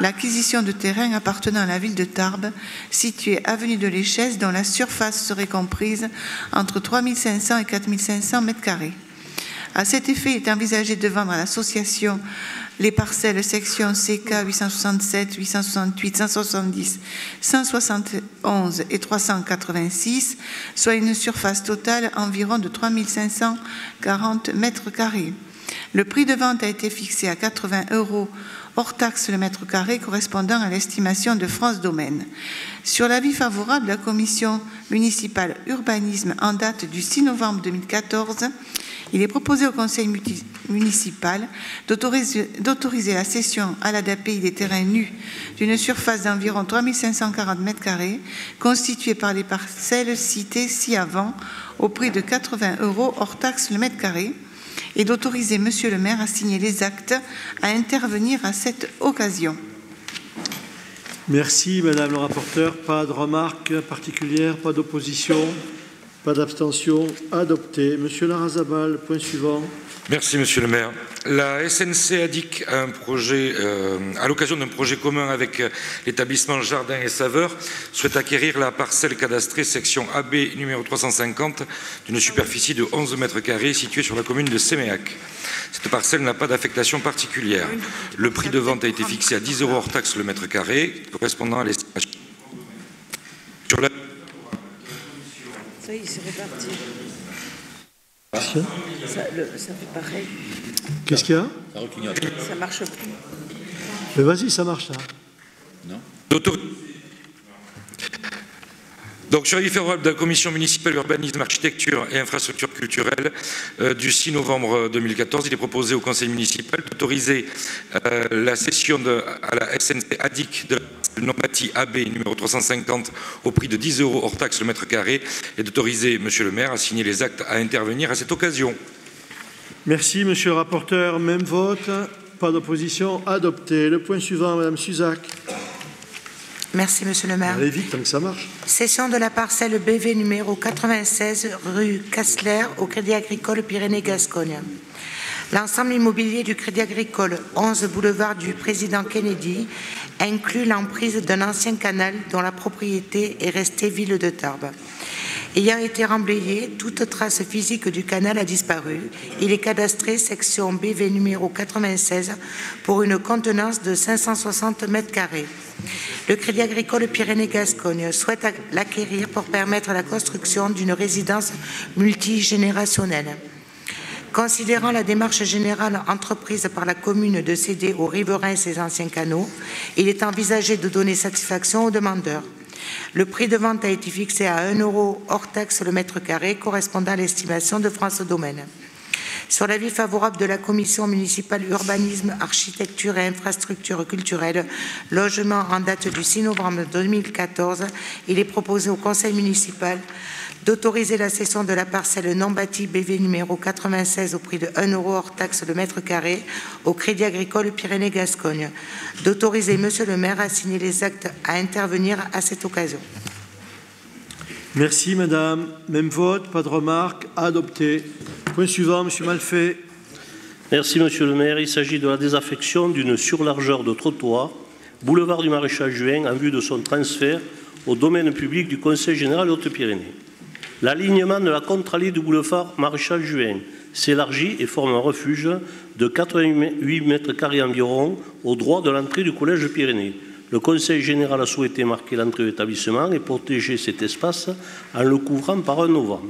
l'acquisition de terrains appartenant à la ville de Tarbes, située avenue de l'Échesse, dont la surface serait comprise entre 3 500 et 4 500 mètres carrés. À cet effet, il est envisagé de vendre à l'association les parcelles section CK 867, 868, 170, 171 et 386, soit une surface totale environ de 3 540 mètres carrés. Le prix de vente a été fixé à 80 € hors taxe le mètre carré, correspondant à l'estimation de France Domaine. Sur l'avis favorable de la commission municipale urbanisme en date du 6 novembre 2014, il est proposé au conseil municipal d'autoriser la cession à la DAPI des terrains nus d'une surface d'environ 3 540 mètres carrés, constituée par les parcelles citées ci-avant, au prix de 80 € hors taxe le mètre carré, et d'autoriser Monsieur le maire à signer les actes à intervenir à cette occasion. Merci Madame le rapporteur. Pas de remarques particulières, pas d'opposition, pas d'abstention. Adopté. Monsieur Larrazabal, point suivant. Merci Monsieur le maire. La SNC ADIC a un projet, à l'occasion d'un projet commun avec l'établissement Jardin et Saveurs, souhaite acquérir la parcelle cadastrée section AB numéro 350 d'une superficie de 11 mètres carrés située sur la commune de Séméac. Cette parcelle n'a pas d'affectation particulière. Le prix de vente a été fixé à 10 € hors taxe le mètre carré, correspondant à l'estimation. Sur la... Ça y est, c'est reparti. Ça fait pareil. Qu'est-ce qu'il y a? Ça marche plus. Mais vas-y, ça marche ça. Non. Donc, sur l'avis favorable de la commission municipale urbanisme, architecture et infrastructures culturelles du 6 novembre 2014, il est proposé au conseil municipal d'autoriser la cession à la SNC ADIC de non bâti AB numéro 350 au prix de 10 € hors taxe le mètre carré et d'autoriser Monsieur le maire à signer les actes à intervenir à cette occasion. Merci Monsieur le rapporteur. Même vote. Pas d'opposition. Adopté. Le point suivant, Madame Suzac. Merci Monsieur le maire. Allez vite tant que ça marche. Cession de la parcelle BV numéro 96 rue Cassler au Crédit Agricole Pyrénées-Gascogne. L'ensemble immobilier du Crédit Agricole 11 boulevard du Président Kennedy inclut l'emprise d'un ancien canal dont la propriété est restée ville de Tarbes. Ayant été remblayé, toute trace physique du canal a disparu. Il est cadastré section BV numéro 96 pour une contenance de 560 mètres carrés. Le Crédit Agricole Pyrénées-Gascogne souhaite l'acquérir pour permettre la construction d'une résidence multigénérationnelle. Considérant la démarche générale entreprise par la commune de céder aux riverains ses anciens canaux, il est envisagé de donner satisfaction aux demandeurs. Le prix de vente a été fixé à 1 € hors taxe le mètre carré, correspondant à l'estimation de France Domaine. Sur l'avis favorable de la commission municipale urbanisme, architecture et infrastructures culturelles, logement en date du 6 novembre 2014, il est proposé au conseil municipal d'autoriser la cession de la parcelle non bâtie BV numéro 96 au prix de 1 € hors taxe le mètre carré au Crédit Agricole Pyrénées-Gascogne, d'autoriser Monsieur le maire à signer les actes à intervenir à cette occasion. Merci Madame. Même vote, pas de remarques. Adopté. Point suivant, Monsieur Malfait. Merci Monsieur le maire. Il s'agit de la désaffection d'une surlargeur de trottoir boulevard du Maréchal Juin, en vue de son transfert au domaine public du Conseil général des Hautes-Pyrénées. L'alignement de la contre-allée du boulevard Maréchal Juin s'élargit et forme un refuge de 88 mètres carrés environ au droit de l'entrée du Collège de Pyrénées. Le Conseil général a souhaité marquer l'entrée de l'établissement et protéger cet espace en le couvrant par un auvent.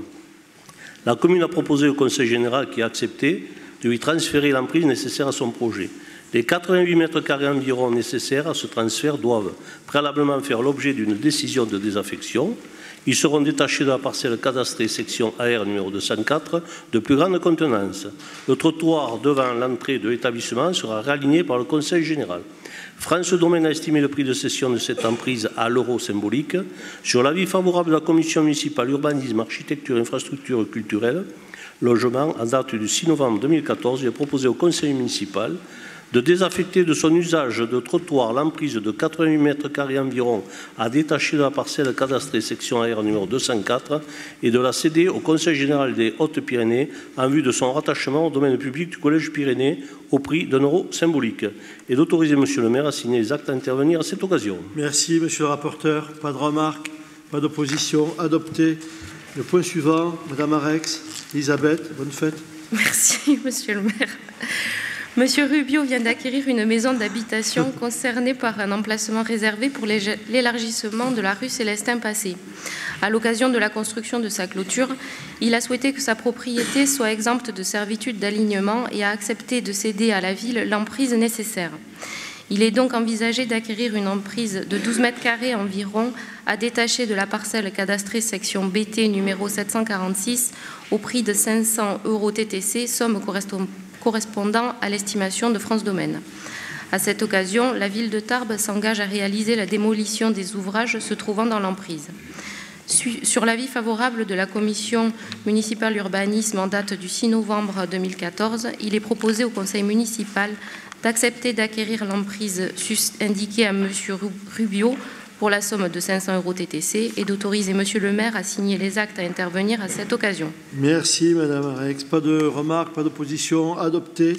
La commune a proposé au Conseil général, qui a accepté, de lui transférer l'emprise nécessaire à son projet. Les 88 mètres carrés environ nécessaires à ce transfert doivent préalablement faire l'objet d'une décision de désaffection. Ils seront détachés de la parcelle cadastrée section AR numéro 204 de plus grande contenance. Le trottoir devant l'entrée de l'établissement sera réaligné par le Conseil général. France Domaine a estimé le prix de cession de cette emprise à l'euro symbolique. Sur l'avis favorable de la Commission municipale urbanisme, architecture, infrastructure culturelle, logement, en date du 6 novembre 2014, il est proposé au Conseil municipal de désaffecter de son usage de trottoir l'emprise de 88 mètres carrés environ à détacher de la parcelle cadastrée section AR numéro 204 et de la céder au Conseil général des Hautes-Pyrénées en vue de son rattachement au domaine public du Collège Pyrénées au prix d'un euro symbolique et d'autoriser Monsieur le maire à signer les actes à intervenir à cette occasion. Merci Monsieur le rapporteur. Pas de remarques, pas d'opposition. Adopté. Le point suivant, Madame Arex, Elisabeth, bonne fête. Merci Monsieur le maire. Monsieur Rubio vient d'acquérir une maison d'habitation concernée par un emplacement réservé pour l'élargissement de la rue Célestin Passé. À l'occasion de la construction de sa clôture, il a souhaité que sa propriété soit exempte de servitude d'alignement et a accepté de céder à la ville l'emprise nécessaire. Il est donc envisagé d'acquérir une emprise de 12 mètres carrés environ à détacher de la parcelle cadastrée section BT numéro 746 au prix de 500 € TTC, somme correspondant à l'estimation de France Domaine. À cette occasion, la ville de Tarbes s'engage à réaliser la démolition des ouvrages se trouvant dans l'emprise. Sur l'avis favorable de la commission municipale urbanisme en date du 6 novembre 2014, il est proposé au conseil municipal d'accepter d'acquérir l'emprise indiquée à M. Rubio pour la somme de 500 € TTC et d'autoriser M. le maire à signer les actes à intervenir à cette occasion. Merci Madame Arex. Pas de remarques, pas d'opposition. Adopté.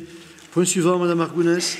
Point suivant, Madame Argounès.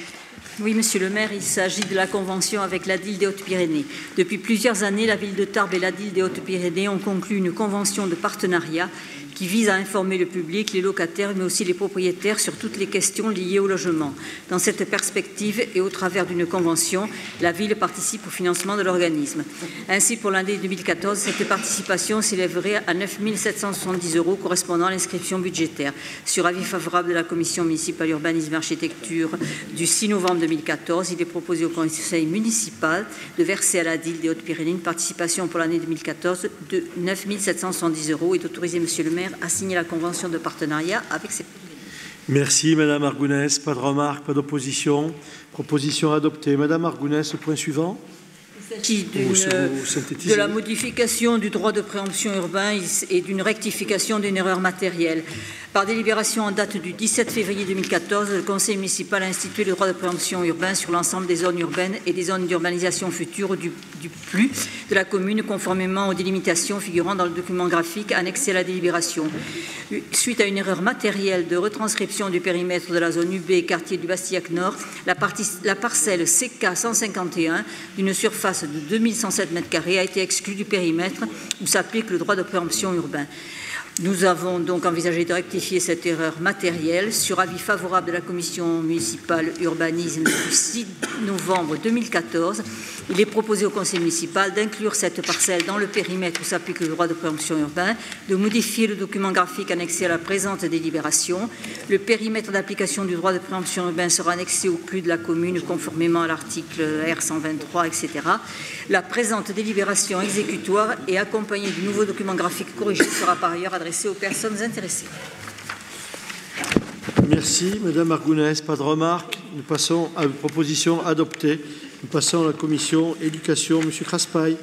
Oui, Monsieur le maire, il s'agit de la convention avec la DIL des Hautes-Pyrénées. Depuis plusieurs années, la ville de Tarbes et la DIL des Hautes-Pyrénées ont conclu une convention de partenariat qui vise à informer le public, les locataires, mais aussi les propriétaires sur toutes les questions liées au logement. Dans cette perspective et au travers d'une convention, la ville participe au financement de l'organisme. Ainsi, pour l'année 2014, cette participation s'élèverait à 9 770 € correspondant à l'inscription budgétaire. Sur avis favorable de la commission municipale urbanisme et architecture du 6 novembre 2014, il est proposé au conseil municipal de verser à la DIL des Hautes-Pyrénées une participation pour l'année 2014 de 9 770 € et d'autoriser Monsieur le maire à signer la convention de partenariat avec ces... Merci Madame Argounès. Pas de remarques, pas d'opposition. Proposition adoptée. Madame Argounès, le point suivant. Il s'agit de la modification du droit de préemption urbain et d'une rectification d'une erreur matérielle. Par délibération en date du 17 février 2014, le conseil municipal a institué le droit de préemption urbain sur l'ensemble des zones urbaines et des zones d'urbanisation futures du PLU de la commune, conformément aux délimitations figurant dans le document graphique annexé à la délibération. Suite à une erreur matérielle de retranscription du périmètre de la zone UB, quartier du Bastillac Nord, la parcelle CK 151 d'une surface de 2107 m² a été exclue du périmètre où s'applique le droit de préemption urbain. Nous avons donc envisagé de rectifier cette erreur matérielle. Sur avis favorable de la commission municipale urbanisme du 6 novembre 2014, il est proposé au conseil municipal d'inclure cette parcelle dans le périmètre où s'applique le droit de préemption urbain, de modifier le document graphique annexé à la présente délibération. Le périmètre d'application du droit de préemption urbain sera annexé au PLU de la commune conformément à l'article R123, etc. La présente délibération exécutoire et accompagnée du nouveau document graphique corrigé sera par ailleurs adressée aux personnes intéressées. Merci Madame Argounès. Pas de remarques. Nous passons à une proposition adoptée. Nous passons à la commission éducation. Monsieur Craspaille.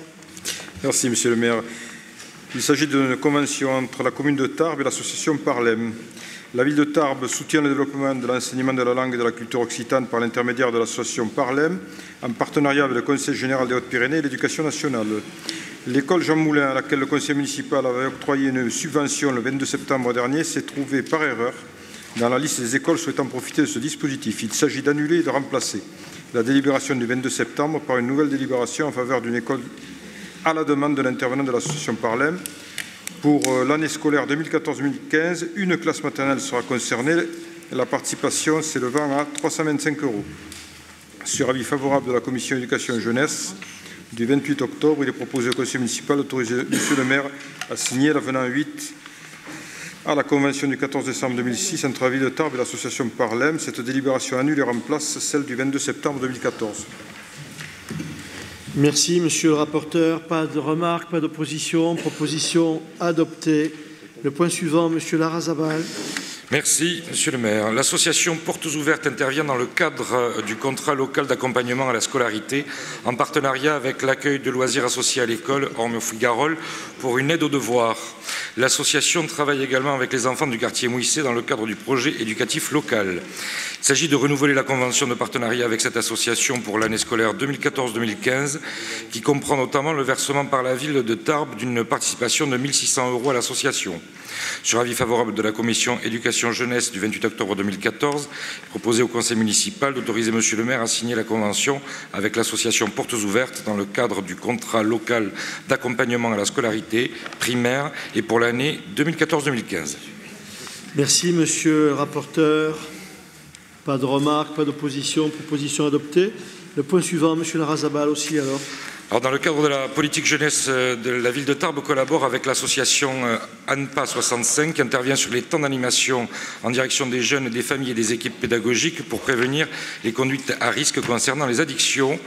Merci Monsieur le maire. Il s'agit d'une convention entre la commune de Tarbes et l'association Parlem. La ville de Tarbes soutient le développement de l'enseignement de la langue et de la culture occitane par l'intermédiaire de l'association Parlem, en partenariat avec le Conseil général des Hautes-Pyrénées et l'Éducation nationale. L'école Jean Moulin, à laquelle le conseil municipal avait octroyé une subvention le 22 septembre dernier, s'est trouvée par erreur dans la liste des écoles souhaitant profiter de ce dispositif. Il s'agit d'annuler et de remplacer. la délibération du 22 septembre par une nouvelle délibération en faveur d'une école à la demande de l'intervenant de l'association Parlem. Pour l'année scolaire 2014-2015, une classe maternelle sera concernée, la participation s'élevant à 325 €. Sur avis favorable de la commission éducation et jeunesse du 28 octobre, il est proposé au conseil municipal d'autoriser M. le maire à signer l'avenant 8 à la convention du 14 décembre 2006 entre la ville de Tarbes et l'association Parlem. Cette délibération annule et remplace celle du 22 septembre 2014. Merci, monsieur le rapporteur. Pas de remarques, pas d'opposition. Proposition adoptée. Le point suivant, monsieur Larrazabal. Merci, monsieur le maire. L'association Portes Ouvertes intervient dans le cadre du contrat local d'accompagnement à la scolarité en partenariat avec l'accueil de loisirs associés à l'école Orme-Figarol pour une aide aux devoirs. L'association travaille également avec les enfants du quartier Mouissé dans le cadre du projet éducatif local. Il s'agit de renouveler la convention de partenariat avec cette association pour l'année scolaire 2014-2015 qui comprend notamment le versement par la ville de Tarbes d'une participation de 1 600 € à l'association. Sur avis favorable de la commission éducation jeunesse du 28 octobre 2014, proposé au conseil municipal d'autoriser monsieur le maire à signer la convention avec l'association Portes Ouvertes dans le cadre du contrat local d'accompagnement à la scolarité primaire et pour l'année 2014-2015. Merci monsieur le rapporteur. Pas de remarques, pas d'opposition, proposition adoptée. Le point suivant, monsieur Larrazabal aussi alors. Alors, dans le cadre de la politique jeunesse de la ville de Tarbes, collabore avec l'association ANPA 65 qui intervient sur les temps d'animation en direction des jeunes, des familles et des équipes pédagogiques pour prévenir les conduites à risque concernant les addictions.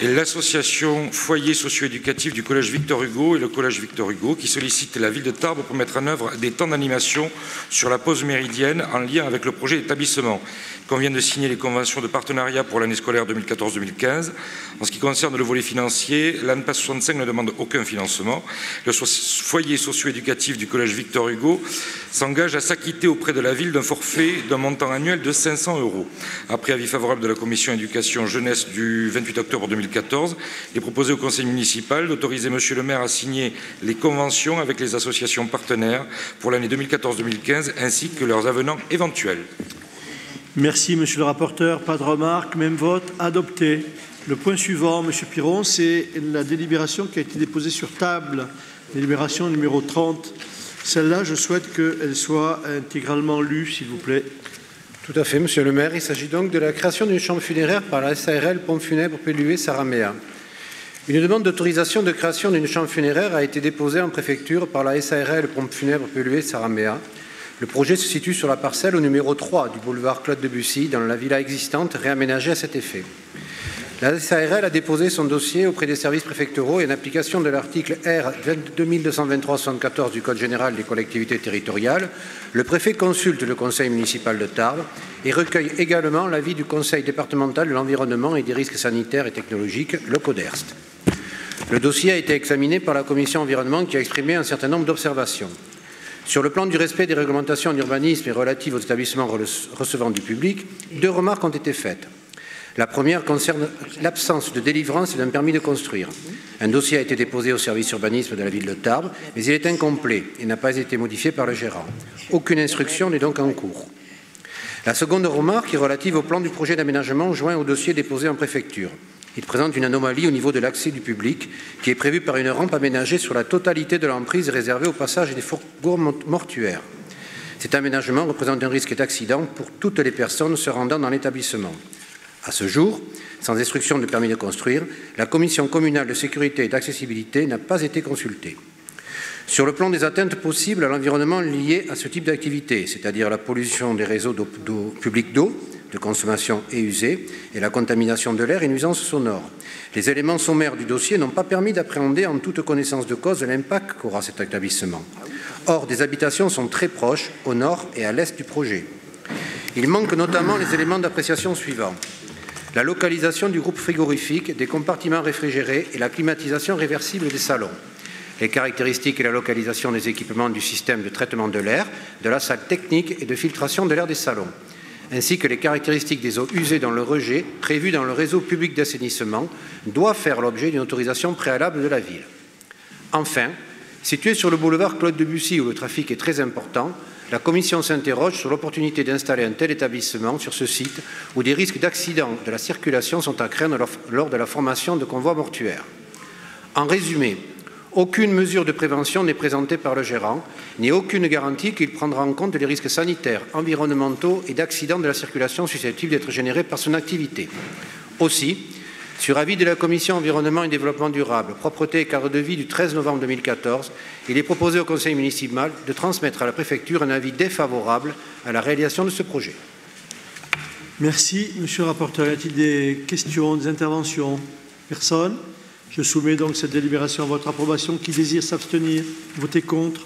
Et l'association Foyer socio-éducatif du Collège Victor Hugo et le Collège Victor Hugo qui sollicite la ville de Tarbes pour mettre en œuvre des temps d'animation sur la pause méridienne en lien avec le projet d'établissement. On vient de signer les conventions de partenariat pour l'année scolaire 2014-2015. En ce qui concerne le volet financier, l'ANPA 65 ne demande aucun financement. Le foyer socio-éducatif du Collège Victor Hugo s'engage à s'acquitter auprès de la ville d'un forfait d'un montant annuel de 500 €. Après avis favorable de la commission éducation jeunesse du 28 octobre 2014, il est proposé au conseil municipal d'autoriser monsieur le maire à signer les conventions avec les associations partenaires pour l'année 2014-2015 ainsi que leurs avenants éventuels. Merci, monsieur le rapporteur. Pas de remarques. Même vote. Adopté. Le point suivant, monsieur Piron, c'est la délibération qui a été déposée sur table. Délibération numéro 30. Celle-là, je souhaite qu'elle soit intégralement lue, s'il vous plaît. Tout à fait, monsieur le maire. Il s'agit donc de la création d'une chambre funéraire par la SARL Pompe Funèbre Pellué-Saraméa. Une demande d'autorisation de création d'une chambre funéraire a été déposée en préfecture par la SARL Pompe Funèbre Pellué-Saraméa. Le projet se situe sur la parcelle au numéro 3 du boulevard Claude Debussy, dans la villa existante réaménagée à cet effet. La SARL a déposé son dossier auprès des services préfectoraux et en application de l'article R 2223-74 du Code général des collectivités territoriales, le préfet consulte le conseil municipal de Tarbes et recueille également l'avis du conseil départemental de l'environnement et des risques sanitaires et technologiques, le CODERST. Le dossier a été examiné par la commission environnement qui a exprimé un certain nombre d'observations. Sur le plan du respect des réglementations d'urbanisme et relatives aux établissements recevant du public, 2 remarques ont été faites. La première concerne l'absence de délivrance d'un permis de construire. Un dossier a été déposé au service urbanisme de la ville de Tarbes, mais il est incomplet et n'a pas été modifié par le gérant. Aucune instruction n'est donc en cours. La seconde remarque est relative au plan du projet d'aménagement joint au dossier déposé en préfecture. Il présente une anomalie au niveau de l'accès du public qui est prévu par une rampe aménagée sur la totalité de l'emprise réservée au passage des fourgons mortuaires. Cet aménagement représente un risque d'accident pour toutes les personnes se rendant dans l'établissement. À ce jour, sans instruction de permis de construire, la commission communale de sécurité et d'accessibilité n'a pas été consultée. Sur le plan des atteintes possibles à l'environnement liées à ce type d'activité, c'est-à-dire la pollution des réseaux publics d'eau, de consommation et usée, et la contamination de l'air et nuisances sonores. Les éléments sommaires du dossier n'ont pas permis d'appréhender en toute connaissance de cause l'impact qu'aura cet établissement. Or, des habitations sont très proches, au nord et à l'est du projet. Il manque notamment les éléments d'appréciation suivants. La localisation du groupe frigorifique, des compartiments réfrigérés et la climatisation réversible des salons. Les caractéristiques et la localisation des équipements du système de traitement de l'air, de la salle technique et de filtration de l'air des salons, ainsi que les caractéristiques des eaux usées dans le rejet prévues dans le réseau public d'assainissement, doivent faire l'objet d'une autorisation préalable de la ville. Enfin, situé sur le boulevard Claude Debussy où le trafic est très important, la Commission s'interroge sur l'opportunité d'installer un tel établissement sur ce site où des risques d'accident de la circulation sont à craindre lors de la formation de convois mortuaires. En résumé, aucune mesure de prévention n'est présentée par le gérant, ni aucune garantie qu'il prendra en compte les risques sanitaires, environnementaux et d'accidents de la circulation susceptibles d'être générés par son activité. Aussi, sur avis de la Commission Environnement et Développement durable, Propreté et cadre de vie du 13 novembre 2014, il est proposé au Conseil municipal de transmettre à la préfecture un avis défavorable à la réalisation de ce projet. Merci, monsieur le rapporteur. Y a-t-il des questions, des interventions? Personne? Je soumets donc cette délibération à votre approbation. Qui désire s'abstenir? Voter contre?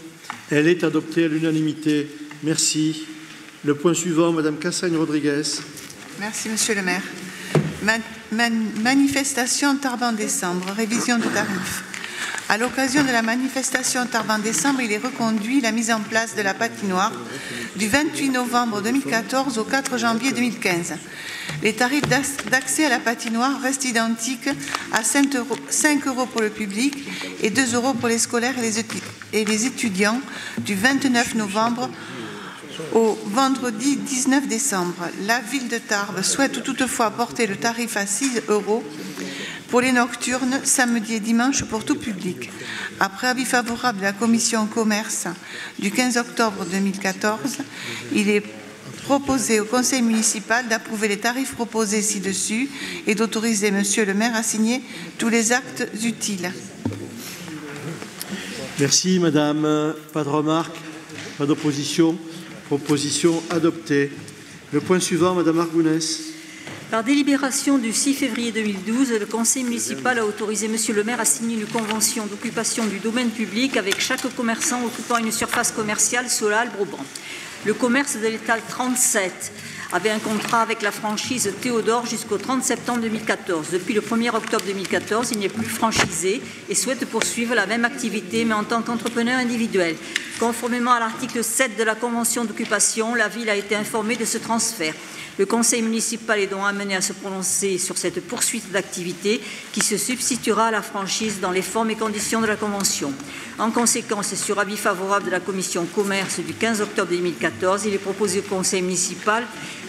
Elle est adoptée à l'unanimité. Merci. Le point suivant, madame Cassagne-Rodriguez. Merci, monsieur le maire. Manifestation Tarbes en décembre, révision du tarif. À l'occasion de la manifestation Tarbes en décembre, il est reconduit la mise en place de la patinoire du 28 novembre 2014 au 4 janvier 2015. Les tarifs d'accès à la patinoire restent identiques à 5 € pour le public et 2 € pour les scolaires et les étudiants du 29 novembre au vendredi 19 décembre. La ville de Tarbes souhaite toutefois porter le tarif à 6 € pour les nocturnes, samedi et dimanche pour tout public. Après avis favorable de la commission commerce du 15 octobre 2014, il est proposé au conseil municipal d'approuver les tarifs proposés ci-dessus et d'autoriser monsieur le maire à signer tous les actes utiles. Merci madame. Pas de remarques, pas d'opposition. Proposition adoptée. Le point suivant, madame Argounès. Par délibération du 6 février 2012, le conseil municipal a autorisé monsieur le maire à signer une convention d'occupation du domaine public avec chaque commerçant occupant une surface commerciale sur l'Albre-Auban. Le commerce de l'étal 37 avait un contrat avec la franchise Théodore jusqu'au 30 septembre 2014. Depuis le 1er octobre 2014, il n'est plus franchisé et souhaite poursuivre la même activité, mais en tant qu'entrepreneur individuel. Conformément à l'article 7 de la convention d'occupation, la ville a été informée de ce transfert. Le conseil municipal est donc amené à se prononcer sur cette poursuite d'activité qui se substituera à la franchise dans les formes et conditions de la convention. En conséquence, sur avis favorable de la commission commerce du 15 octobre 2014, il est proposé au conseil municipal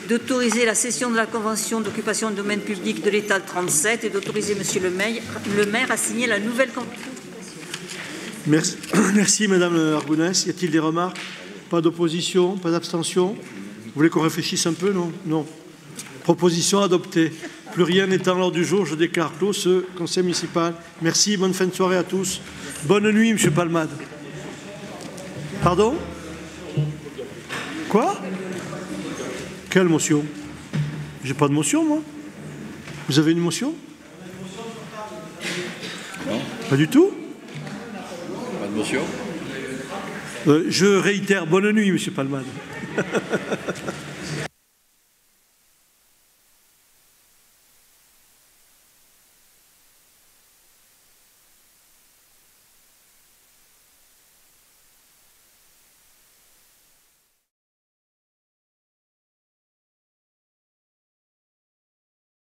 d'autoriser la cession de la convention d'occupation du domaine public de l'étal 37 et d'autoriser monsieur le maire à signer la nouvelle convention. Merci, merci madame Argounès. Y a-t-il des remarques? Pas d'opposition, pas d'abstention? Vous voulez qu'on réfléchisse un peu? Non. Non. Proposition adoptée. Plus rien n'étant à l'ordre du jour, je déclare clos ce conseil municipal. Merci, bonne fin de soirée à tous. Bonne nuit, monsieur Palmade. Pardon? Quoi? Quelle motion? J'ai pas de motion, moi. Vous avez une motion? Non. Pas du tout? Pas de motion. Je réitère, bonne nuit, monsieur Palmade.